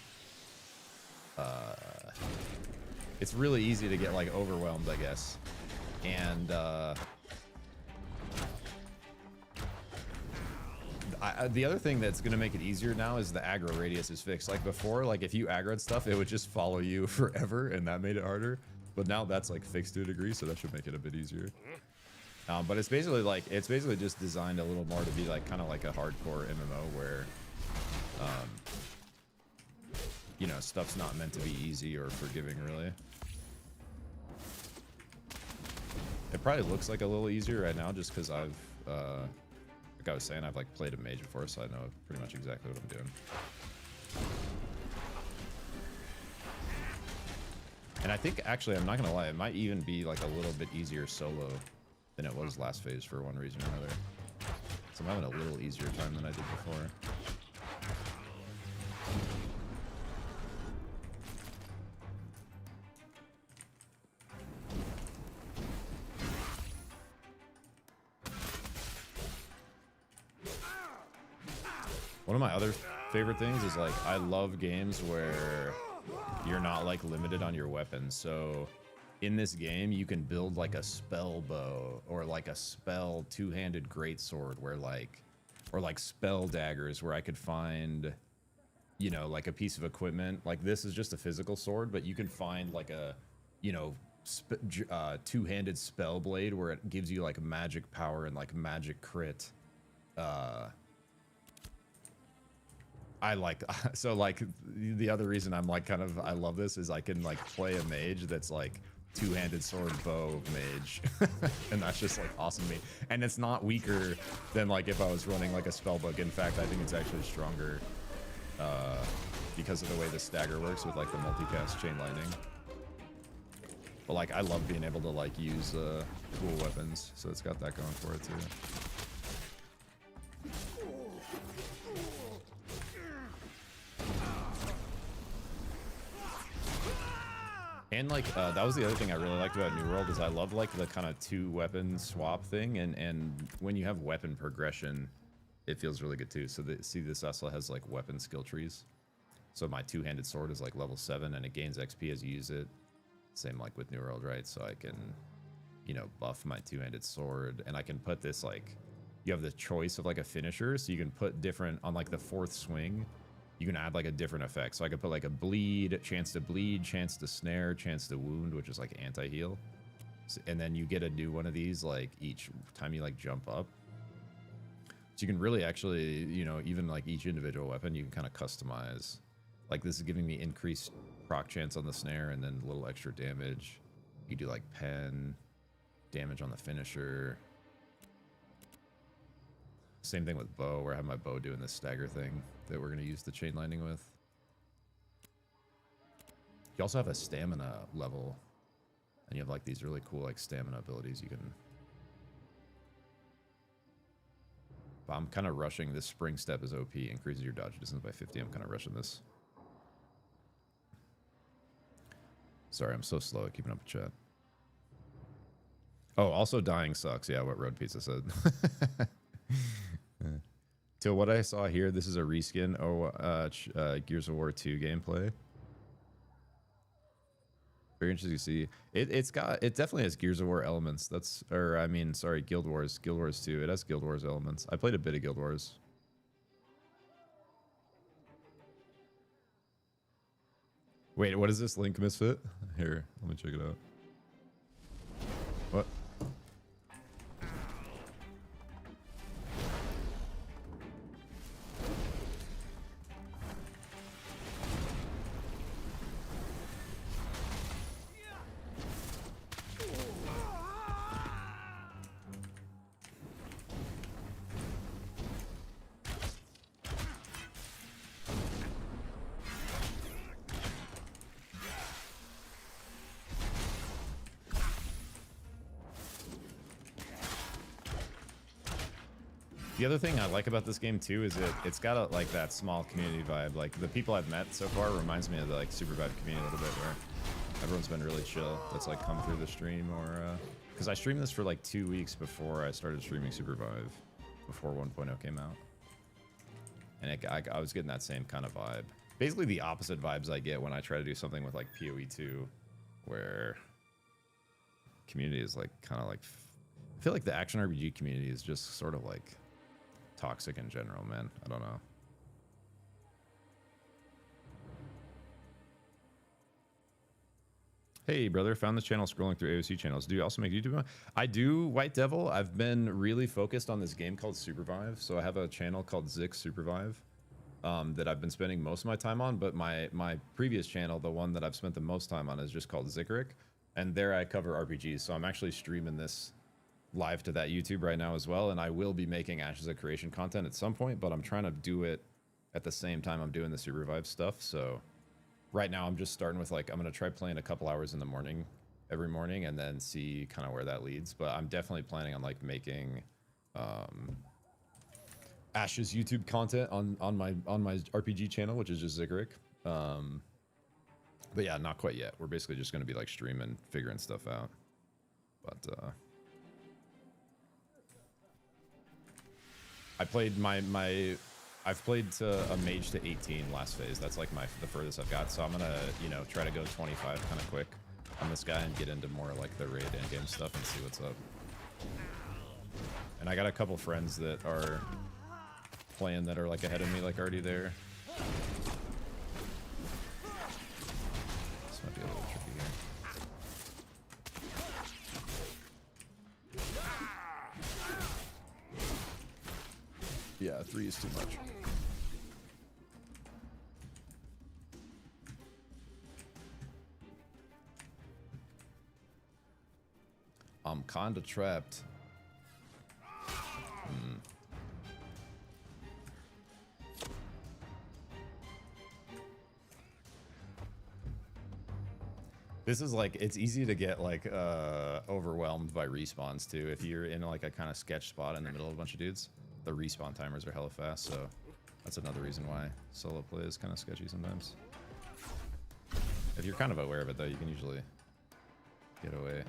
It's really easy to get like overwhelmed, I guess, and the other thing that's gonna make it easier now is the aggro radius is fixed. Like before, like if you aggroed stuff, it would just follow you forever, and that made it harder. But now that's like fixed to a degree, so that should make it a bit easier. But it's basically just designed a little more to be like kind of like a hardcore MMO where, you know, stuff's not meant to be easy or forgiving, really. It probably looks like a little easier right now just because I've, like I was saying, I've like played a mage before, so I know pretty much exactly what I'm doing. And I think, actually, I'm not gonna lie, it might even be like a little bit easier solo than it was last phase for one reason or another. So I'm having a little easier time than I did before. One of my other favorite things is like, I love games where you're not like limited on your weapons. So in this game, you can build like a spell bow or like a spell two-handed greatsword where like, or like spell daggers where I could find, you know, like a piece of equipment. Like this is just a physical sword, but you can find like a, you know, two-handed spell blade where it gives you like magic power and like magic crit. I like, so like the other reason I'm like kind of, I love this is I can like play a mage that's like two-handed sword bow mage. And that's just like awesome to me. And it's not weaker than like if I was running like a spell book. In fact, I think it's actually stronger because of the way the stagger works with like the multicast chain lightning. But like I love being able to like use cool weapons, so it's got that going for it too. And like that was the other thing I really liked about New World is I love like the kind of two weapon swap thing, and when you have weapon progression, it feels really good too. So see, this also has like weapon skill trees. So my two-handed sword is like level 7 and it gains XP as you use it. Same like with New World, right? So I can, you know, buff my two-handed sword, and I can put this like, you have the choice of like a finisher, so you can put different on like the 4th swing. you can add like a different effect. So I could put like a bleed, chance to snare, chance to wound, which is like anti-heal. So, and then you get a new one of these like each time you like jump up. So you can really actually, you know, even like each individual weapon, you can kind of customize. Like this is giving me increased proc chance on the snare and then a little extra damage. You do like pen, damage on the finisher. Same thing with bow, where I have my bow doing this stagger thing that we're going to use the chain lightning with. You also have a stamina level, and you have like these really cool like stamina abilities you can. But I'm kind of rushing this. Spring step is OP, increases your dodge distance by 50. I'm kind of rushing this. Sorry, I'm so slow at keeping up with chat. Oh, also dying sucks. Yeah, what Road Pizza said. To what I saw here, this is a reskin. Gears of War 2 gameplay. Very interesting to see. It definitely has Gears of War elements. Guild Wars 2. It has Guild Wars elements. I played a bit of Guild Wars. Wait, what is this link, Misfit? Here, let me check it out. What? The other thing I like about this game too is it's got like that small community vibe. Like the people I've met so far reminds me of the like Supervive community a little bit, where everyone's been really chill. That's like come through the stream, or because I streamed this for like 2 weeks before I started streaming Supervive, before 1.0 came out, and I was getting that same kind of vibe. Basically the opposite vibes I get when I try to do something with like PoE 2, where community is like kind of like, I feel like the action RPG community is just sort of like toxic in general, man. I don't know. Hey, brother, found this channel scrolling through AOC channels. Do you also make YouTube? I do, White Devil. I've been really focused on this game called Supervive. So I have a channel called Zik Supervive that I've been spending most of my time on. But my previous channel, the one that I've spent the most time on, is just called Zikric. And there I cover RPGs. So I'm actually streaming this live to that YouTube right now as well, and I will be making Ashes of Creation content at some point, but I'm trying to do it at the same time I'm doing the Supervive stuff. So right now I'm just starting with like, I'm going to try playing a couple hours in the morning every morning and then see kind of where that leads. But I'm definitely planning on like making Ash's YouTube content on my RPG channel, which is just Zikric. But yeah, not quite yet. We're basically just going to be like streaming, figuring stuff out. But I played I've played a mage to 18 last phase. That's like the furthest I've got. So I'm gonna, you know, try to go 25 kind of quick on this guy and get into more like the raid endgame stuff and see what's up. And I got a couple friends that are playing that are like ahead of me, like already there. This might be a little tricky here. Yeah, 3 is too much. I'm kinda trapped. This is like, it's easy to get like overwhelmed by respawns too. If you're in like a kind of sketch spot in the middle of a bunch of dudes, the respawn timers are hella fast, so that's another reason why solo play is kind of sketchy sometimes. If you're kind of aware of it though, you can usually get away.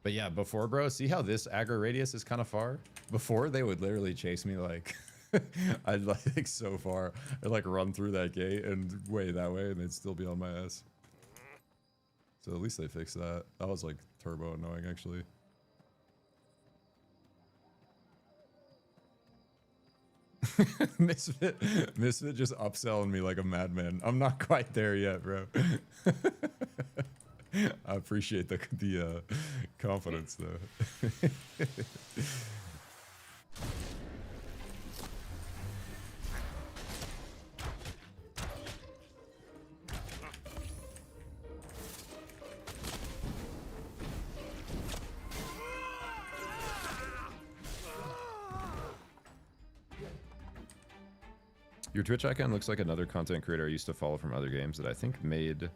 But yeah, before, bro, see how this aggro radius is kind of far? Before, they would literally chase me like, I'd like so far. I'd like run through that gate and way that way, and they'd still be on my ass. So at least they fixed that. That was like turbo annoying, actually. Misfit just upselling me like a madman. I'm not quite there yet, bro. I appreciate the confidence though. Your Twitch icon looks like another content creator I used to follow from other games that I think made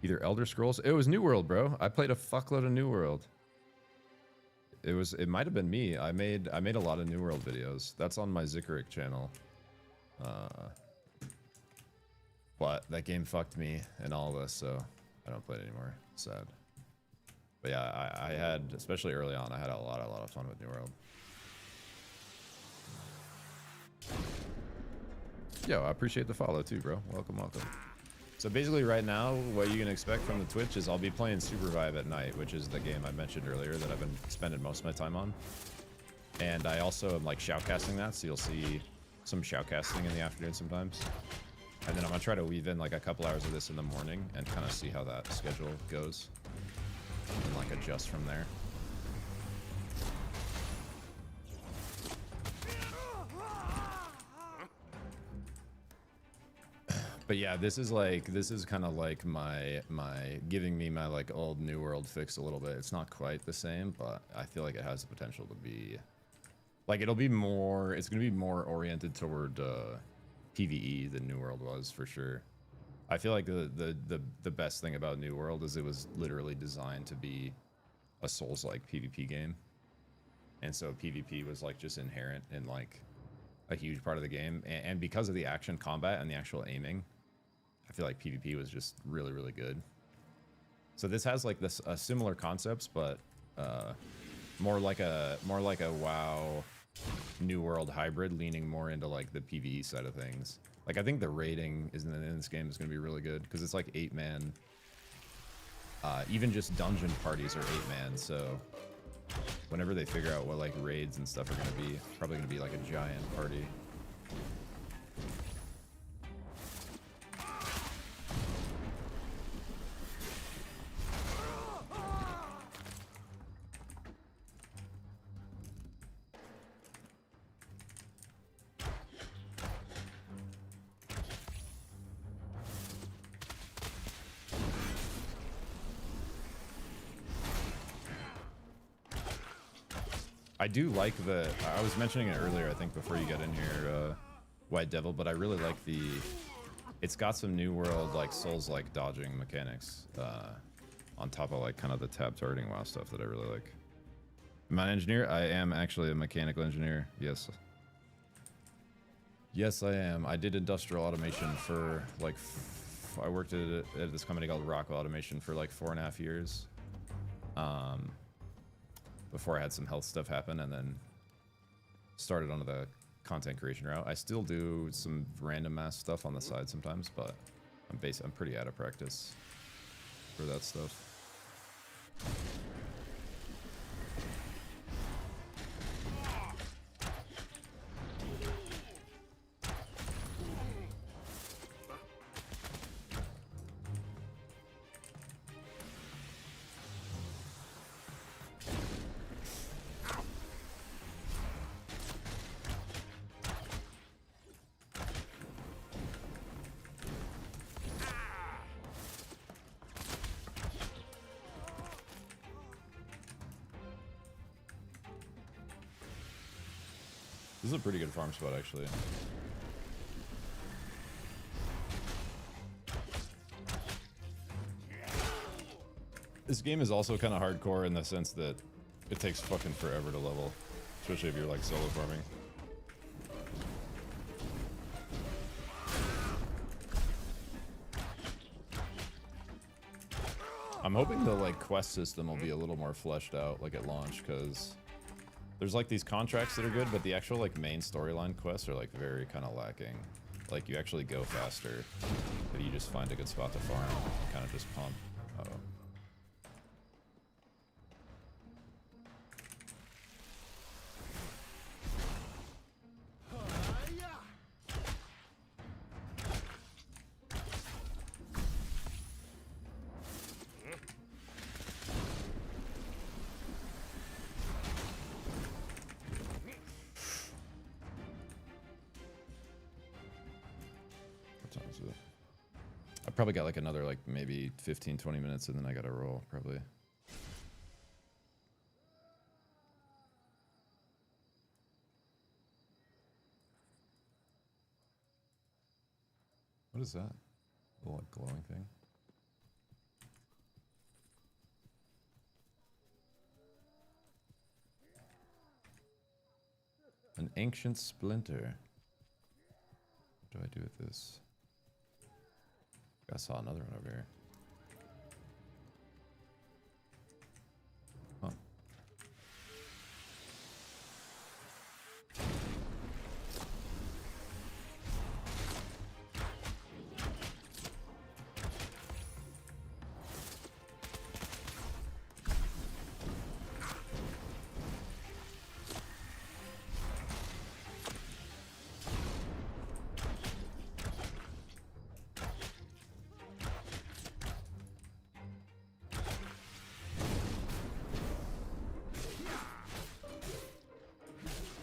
either Elder Scrolls. It was New World, bro. I played a fuckload of New World. It might have been me. I made a lot of New World videos. That's on my Zikrik channel. But that game fucked me and all this, so I don't play it anymore. Sad. But yeah, I had, especially early on, I had a lot of fun with New World. Yo, I appreciate the follow too, bro. Welcome, welcome. So basically right now, what you can expect from the Twitch is I'll be playing Supervive at night, which is the game I mentioned earlier that I've been spending most of my time on. And I also am like shoutcasting that, so you'll see some shoutcasting in the afternoon sometimes. And then I'm gonna try to weave in like a couple hours of this in the morning and kind of see how that schedule goes. And like adjust from there. But yeah, this is kind of like my giving me my like old New World fix a little bit. It's not quite the same, but I feel like it has the potential to be like it's gonna be more oriented toward PvE than New World was for sure. I feel like the best thing about New World is it was literally designed to be a Souls-like PvP game. And so PvP was like just inherent in like a huge part of the game, and because of the action combat and the actual aiming, I feel like PvP was just really, really good. So this has like this similar concepts, but more like a WoW New World hybrid, leaning more into like the PvE side of things. Like I think the raiding in this game is going to be really good because it's like 8-man. Even just dungeon parties are 8-man, so whenever they figure out what like raids and stuff are going to be, it's probably going to be like a giant party. I do like I was mentioning it earlier, I think, before you got in here, White Devil, but I really like it's got some New World, like, Souls-like dodging mechanics, on top of, like, kind of the tab targeting WoW stuff that I really like. Am I an engineer? I am actually a mechanical engineer, yes. Yes, I am. I did industrial automation for, like, I worked at this company called Rockwell Automation for, like, 4.5 years. Before I had some health stuff happen, and then started onto the content creation route. I still do some random ass stuff on the side sometimes, but I'm pretty out of practice for that stuff. This is a pretty good farm spot, actually. This game is also kind of hardcore in the sense that it takes fucking forever to level, especially if you're like solo farming. I'm hoping the like quest system will be a little more fleshed out like at launch, because there's like these contracts that are good, but the actual like main storyline quests are like very kind of lacking. Like you actually go faster if you just find a good spot to farm and kind of just pump. Uh-oh. is it? I probably got like another like maybe 15, 20 minutes and then I gotta roll probably. What is that? The like glowing thing? An ancient splinter. What do I do with this? I saw another one over here. Huh.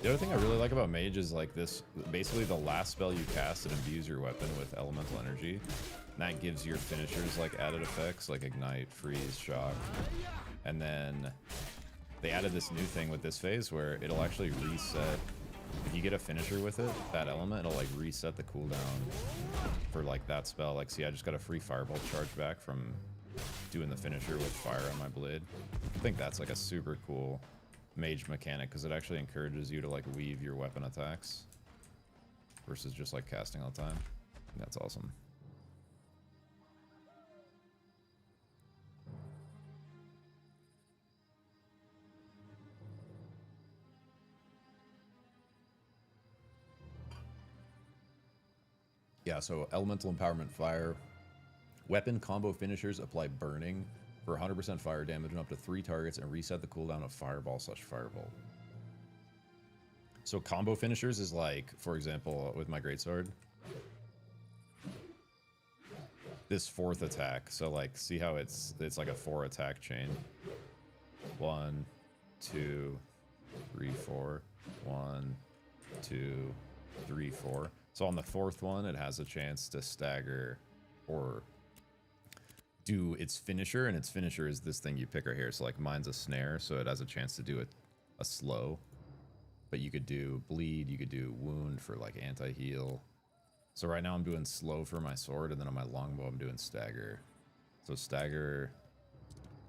The other thing I really like about Mage is like this, basically the last spell you cast, it imbues your weapon with elemental energy. And that gives your finishers like added effects like Ignite, Freeze, Shock. And then they added this new thing with this phase where it'll actually reset. If you get a finisher with it, that element, it'll like reset the cooldown for like that spell. Like, see, I just got a free fireball charge back from doing the finisher with fire on my blade. I think that's like a super cool Mage mechanic because it actually encourages you to like weave your weapon attacks versus just like casting all the time. That's awesome. Yeah, so elemental empowerment fire. Weapon combo finishers apply burning for 100% fire damage on up to 3 targets and reset the cooldown of fireball/firebolt. So combo finishers is like, for example, with my greatsword, this 4th attack. So like, see how it's like a 4 attack chain. 1, 2, 3, 4. 1, 2, 3, 4. So on the 4th one, it has a chance to stagger or do its finisher, and its finisher is this thing you pick right here. So like mine's a snare, so it has a chance to do a slow. But you could do bleed, you could do wound for like anti-heal. So right now I'm doing slow for my sword, and then on my longbow I'm doing stagger. So stagger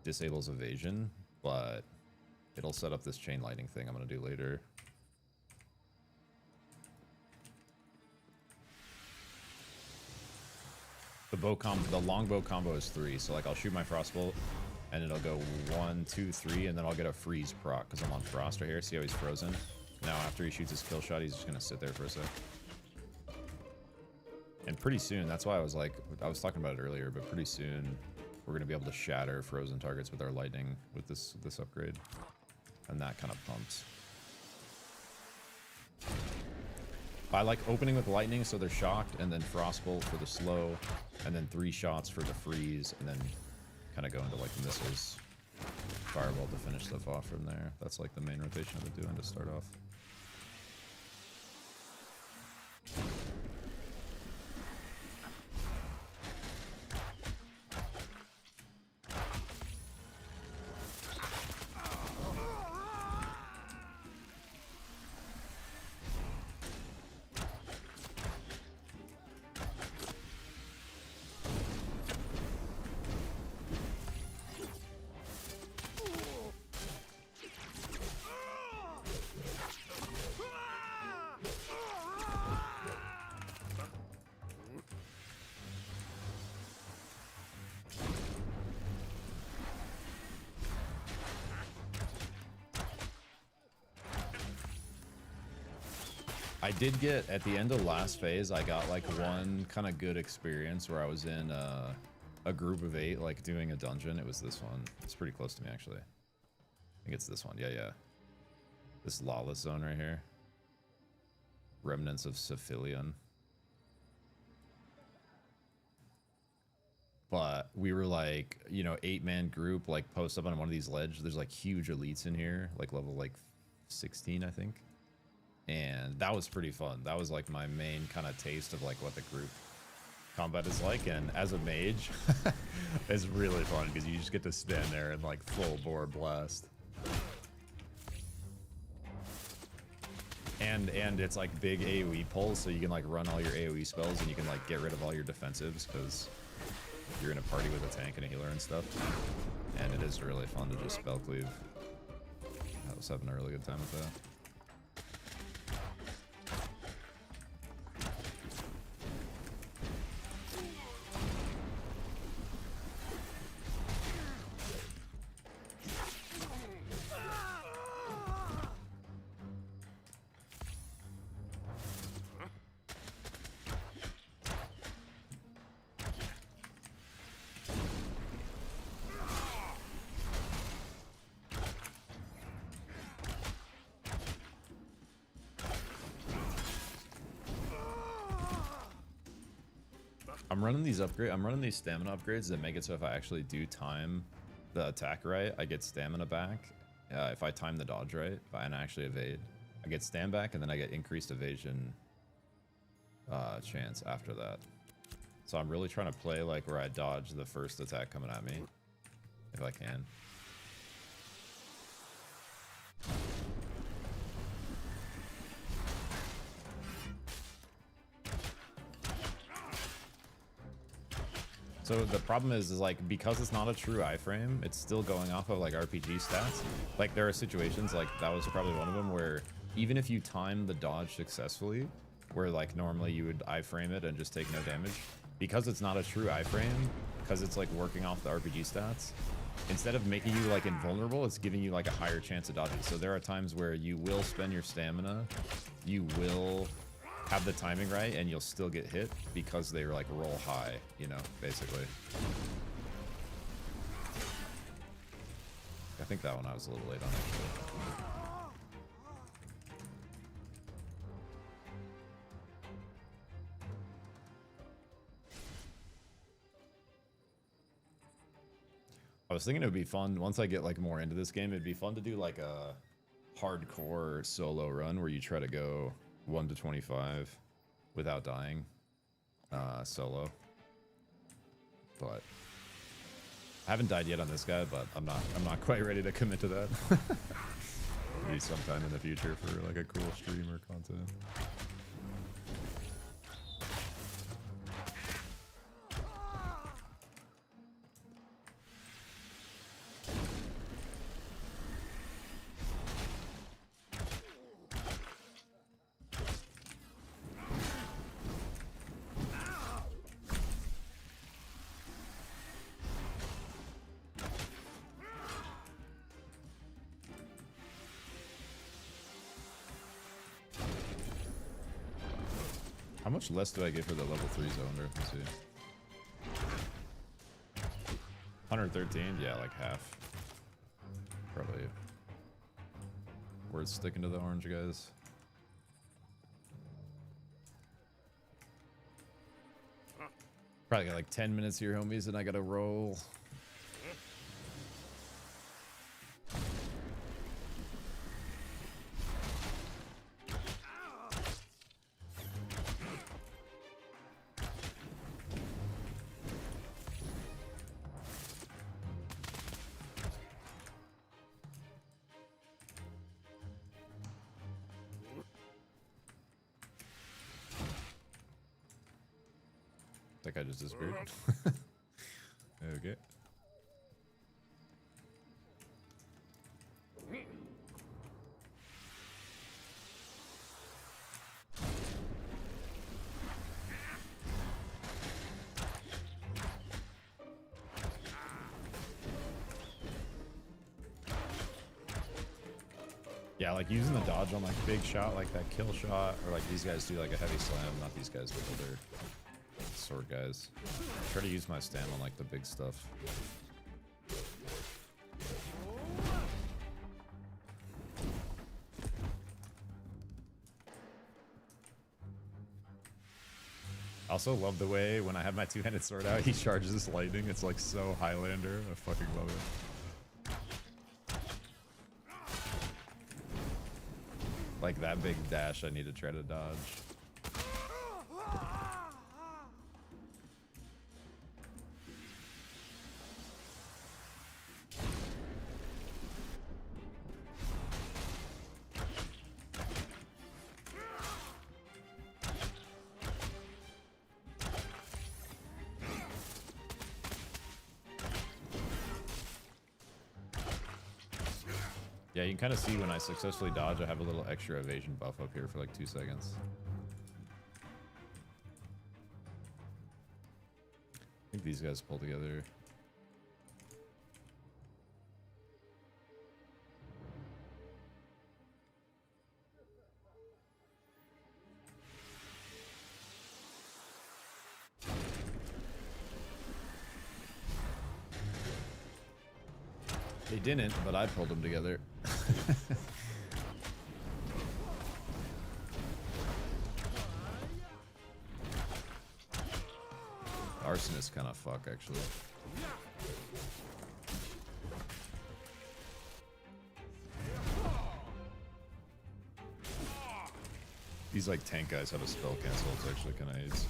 disables evasion, but it'll set up this chain lightning thing I'm gonna do later. The longbow combo is 3, so like I'll shoot my frostbolt, and it'll go 1, 2, 3, and then I'll get a freeze proc because I'm on frost right here. See how he's frozen? Now after he shoots his kill shot, he's just gonna sit there for a sec. And pretty soon, that's why I was talking about it earlier, but pretty soon we're gonna be able to shatter frozen targets with our lightning with this upgrade, and that kind of pumps. I like opening with lightning so they're shocked, and then frostbolt for the slow, and then 3 shots for the freeze, and then kind of go into like missiles, fireball to finish stuff off from there. That's like the main rotation I've been doing to start off. I did get, at the end of last phase, I got like one kind of good experience where I was in a group of 8, like doing a dungeon. It was this one. It's pretty close to me, actually. I think it's this one. Yeah. This lawless zone right here. Remnants of Cephilion. But we were like, 8-man group, like post up on one of these ledges. There's like huge elites in here, like level like 16, I think. And that was pretty fun. That was like my main kind of taste of like what the group combat is like, and as a mage, it's really fun because you just get to stand there and like full bore blast. And it's like big AoE pulls, so you can like run all your AoE spells and you can like get rid of all your defensives because you're in a party with a tank and a healer and stuff. And it is really fun to just spell cleave. I was having a really good time with that. I'm running these stamina upgrades that make it so if I actually do time the attack right, I get stamina back. If I time the dodge right, and I actually evade, I get stam back, and then I get increased evasion chance after that. So I'm really trying to play like where I dodge the first attack coming at me, if I can. So the problem is like, because it's not a true iframe, it's still going off of like RPG stats. Like there are situations, like that was probably one of them, where even if you time the dodge successfully, where like normally you would iframe it and just take no damage, because it's not a true iframe, because it's like working off the RPG stats, instead of making you like invulnerable, it's giving you like a higher chance of dodging. So there are times where you will spend your stamina, you will have the timing right, and you'll still get hit because they like roll high, you know, basically. I think that one I was a little late on, actually. I was thinking it would be fun, once I get like more into this game, it'd be fun to do like a hardcore solo run where you try to go 1 to 25 without dying solo. But I haven't died yet on this guy, but I'm not quite ready to commit to that. Maybe sometime in the future for like a cool stream or content. How much less do I get for the level 3 zoner? Let's see. 113? Yeah, like half. Probably worth sticking to the orange guys. Probably got like 10 minutes here, homies, and I gotta roll. That guy just disappeared. Okay. Yeah, like using the dodge on like big shot, like that kill shot, or like these guys do like a heavy slam, not these guys, but they're sword guys. Try to use my stam on like the big stuff. I also love the way when I have my two-handed sword out, he charges lightning. It's like so Highlander. I fucking love it. Like that big dash I need to try to dodge. Yeah, you can kind of see when I successfully dodge, I have a little extra evasion buff up here for like 2 seconds. I think these guys pull together. They didn't, but I pulled them together. Arsonist kind of fuck, actually. These like tank guys have a spell cancel. It's actually kind of aids.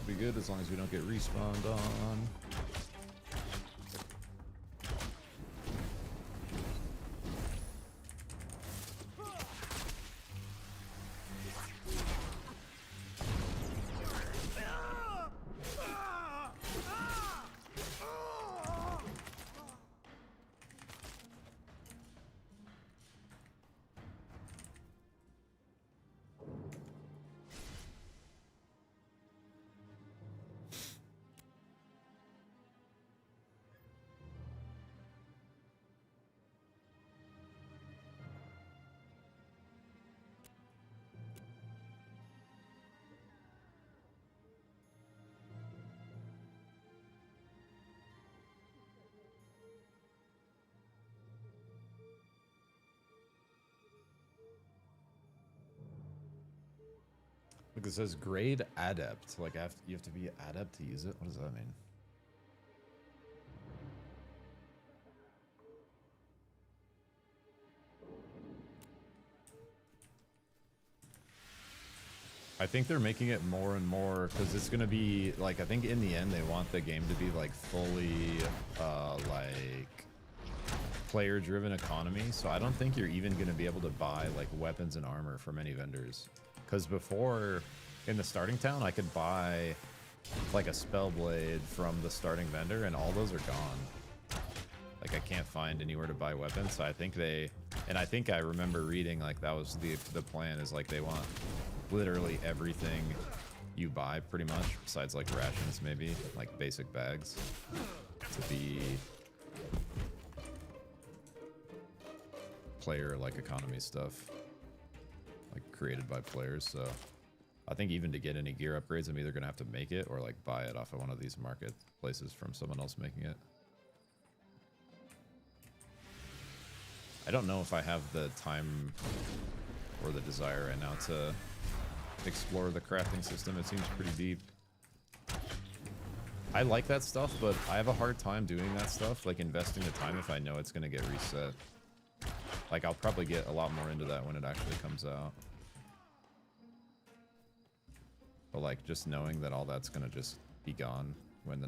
Be good as long as we don't get respawned on. Look, it says grade adept. Like you have to be adept to use it. What does that mean? I think they're making it more and more because it's gonna be like, I think in the end they want the game to be like fully like player driven economy. So I don't think you're even gonna be able to buy like weapons and armor from any vendors. Because before, in the starting town, I could buy like a spell blade from the starting vendor, and all those are gone. Like I can't find anywhere to buy weapons. So I think I think I remember reading like that was the plan, is like they want literally everything you buy pretty much, besides like rations maybe, like basic bags, to be player like economy stuff. Like created by players. So I think even to get any gear upgrades, I'm either gonna have to make it or like buy it off of one of these marketplaces from someone else making it. I don't know if I have the time or the desire right now to explore the crafting system. It seems pretty deep. I like that stuff, but I have a hard time doing that stuff, like investing the time if I know it's gonna get reset. Like I'll probably get a lot more into that when it actually comes out. But like just knowing that all that's gonna just be gone when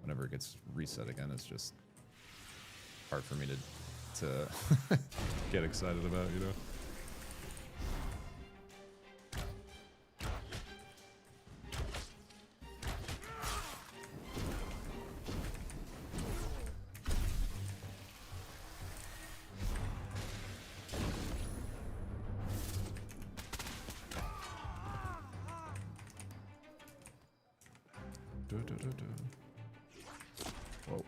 whenever it gets reset again, is just hard for me to get excited about, you know? Whoa.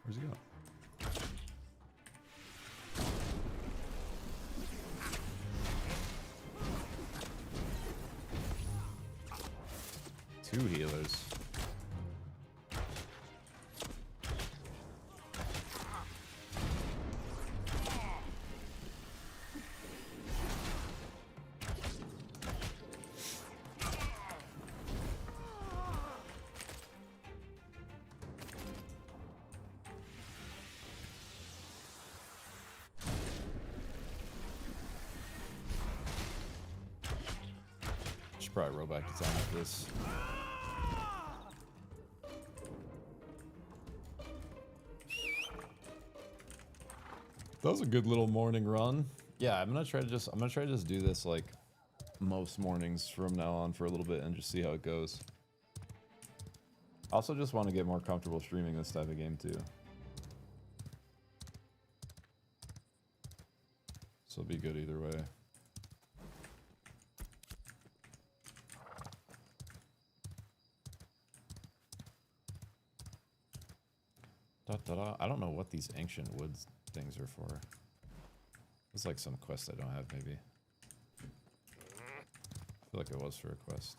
Where's he going? Two healers. Probably roll back to town with this. That was a good little morning run. Yeah, I'm gonna try to just do this like most mornings from now on for a little bit and just see how it goes. I also just want to get more comfortable streaming this type of game too. So it'll be good either way. I don't know what these ancient woods things are for. It's like some quest I don't have, maybe. I feel like it was for a quest.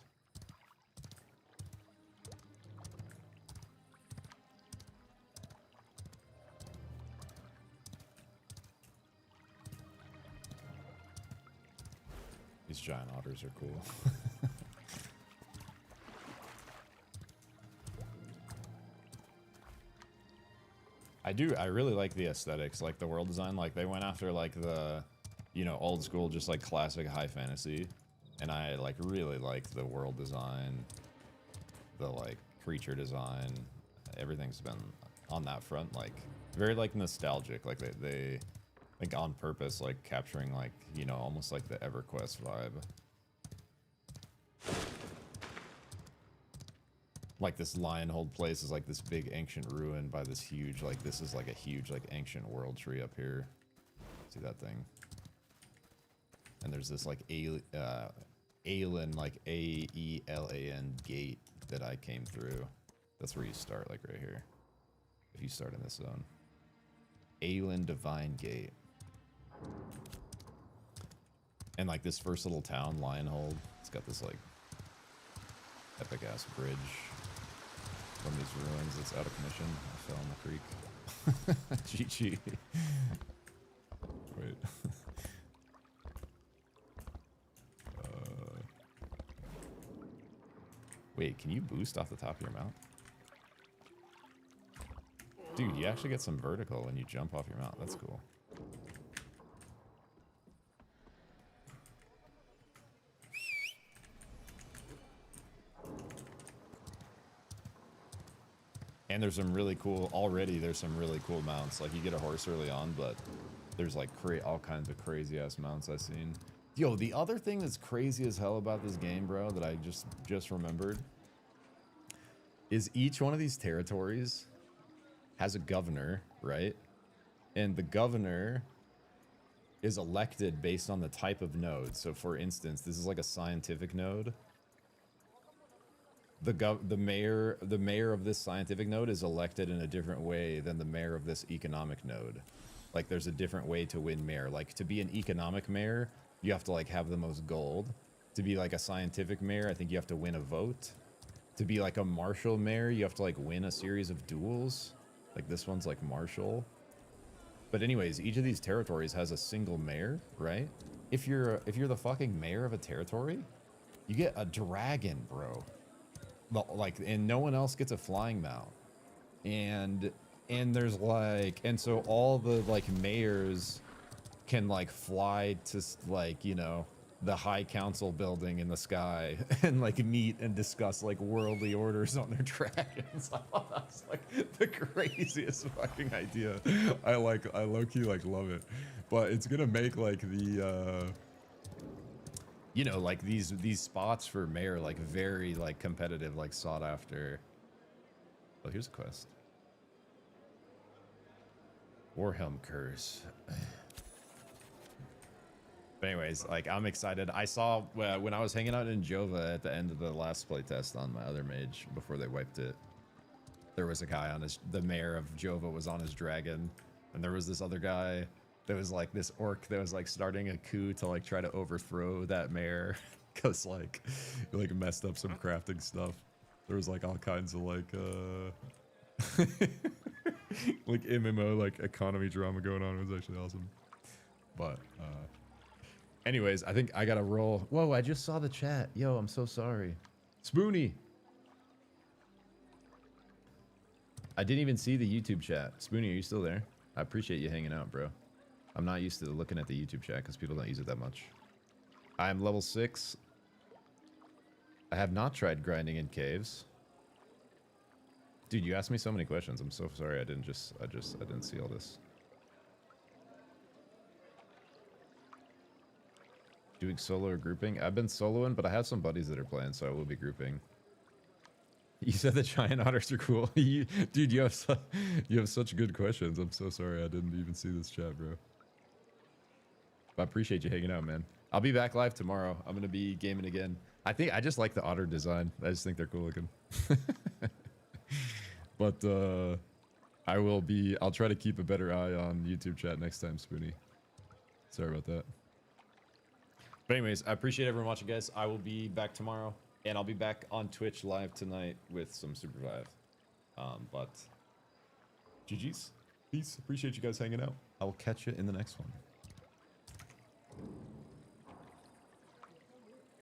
These giant otters are cool. I really like the aesthetics, like the world design. Like they went after like the, you know, old school, just like classic high fantasy. And I like really like the world design, the like creature design. Everything's been on that front, like very like nostalgic. Like they like on purpose, like capturing like, you know, almost like the EverQuest vibe. Like this Lionhold place is like this big ancient ruin by this huge, like this is like a huge like ancient world tree up here. See that thing? And there's this like Aelan, like A-E-L-A-N gate that I came through. That's where you start, like right here. If you start in this zone. Aelan Divine Gate. And like this first little town, Lionhold, it's got this like epic ass bridge from these ruins that's out of commission. I fell in the creek. GG. Wait. Wait, can you boost off the top of your mount? Dude, you actually get some vertical when you jump off your mount. That's cool. And there's some really cool, already there's some really cool mounts. Like you get a horse early on, but there's like all kinds of crazy ass mounts I've seen. Yo, the other thing that's crazy as hell about this game, bro, that I just remembered is each one of these territories has a governor, right? And the governor is elected based on the type of node. So for instance, this is like a scientific node. The mayor of this scientific node is elected in a different way than the mayor of this economic node. Like there's a different way to win mayor. Like to be an economic mayor, you have to like have the most gold. To be like a scientific mayor, I think you have to win a vote. To be like a martial mayor, you have to like win a series of duels. Like this one's like martial. But anyways, each of these territories has a single mayor, right? If you're the fucking mayor of a territory, you get a dragon, bro. Like, and no one else gets a flying mount. And there's like, and so all the like mayors can like fly to like, you know, the High Council building in the sky and like meet and discuss like worldly orders on their dragons. I thought that was like the craziest fucking idea. I low-key like love it. But it's gonna make like the you know, like these spots for mayor like very like competitive, like sought after. Oh, here's a quest. Warhelm Curse. But anyways, like I'm excited. I saw when I was hanging out in Jova at the end of the last playtest on my other mage before they wiped it, there was a guy on the mayor of Jova was on his dragon, and there was this other guy that was like this orc that was like starting a coup to like try to overthrow that mayor because like he like messed up some crafting stuff. There was like all kinds of like like MMO like economy drama going on. It was actually awesome. But anyways, I think I gotta roll. Whoa, I just saw the chat. Yo, I'm so sorry. Spoony. I didn't even see the YouTube chat. Spoony, are you still there? I appreciate you hanging out, bro. I'm not used to looking at the YouTube chat because people don't use it that much. I'm level 6. I have not tried grinding in caves. Dude, you asked me so many questions. I'm so sorry I didn't see all this. Doing solo or grouping? I've been soloing, but I have some buddies that are playing, so I will be grouping. You said the giant otters are cool. Dude, you have such good questions. I'm so sorry I didn't even see this chat, bro. But I appreciate you hanging out, man. I'll be back live tomorrow. I'm gonna be gaming again. I just like the otter design. I just think they're cool looking. But I'll try to keep a better eye on YouTube chat next time, Spoonie. Sorry about that. But anyways, I appreciate everyone watching, guys. I will be back tomorrow, and I'll be back on Twitch live tonight with some Supervive. But GG's. Peace. Appreciate you guys hanging out. I will catch you in the next one.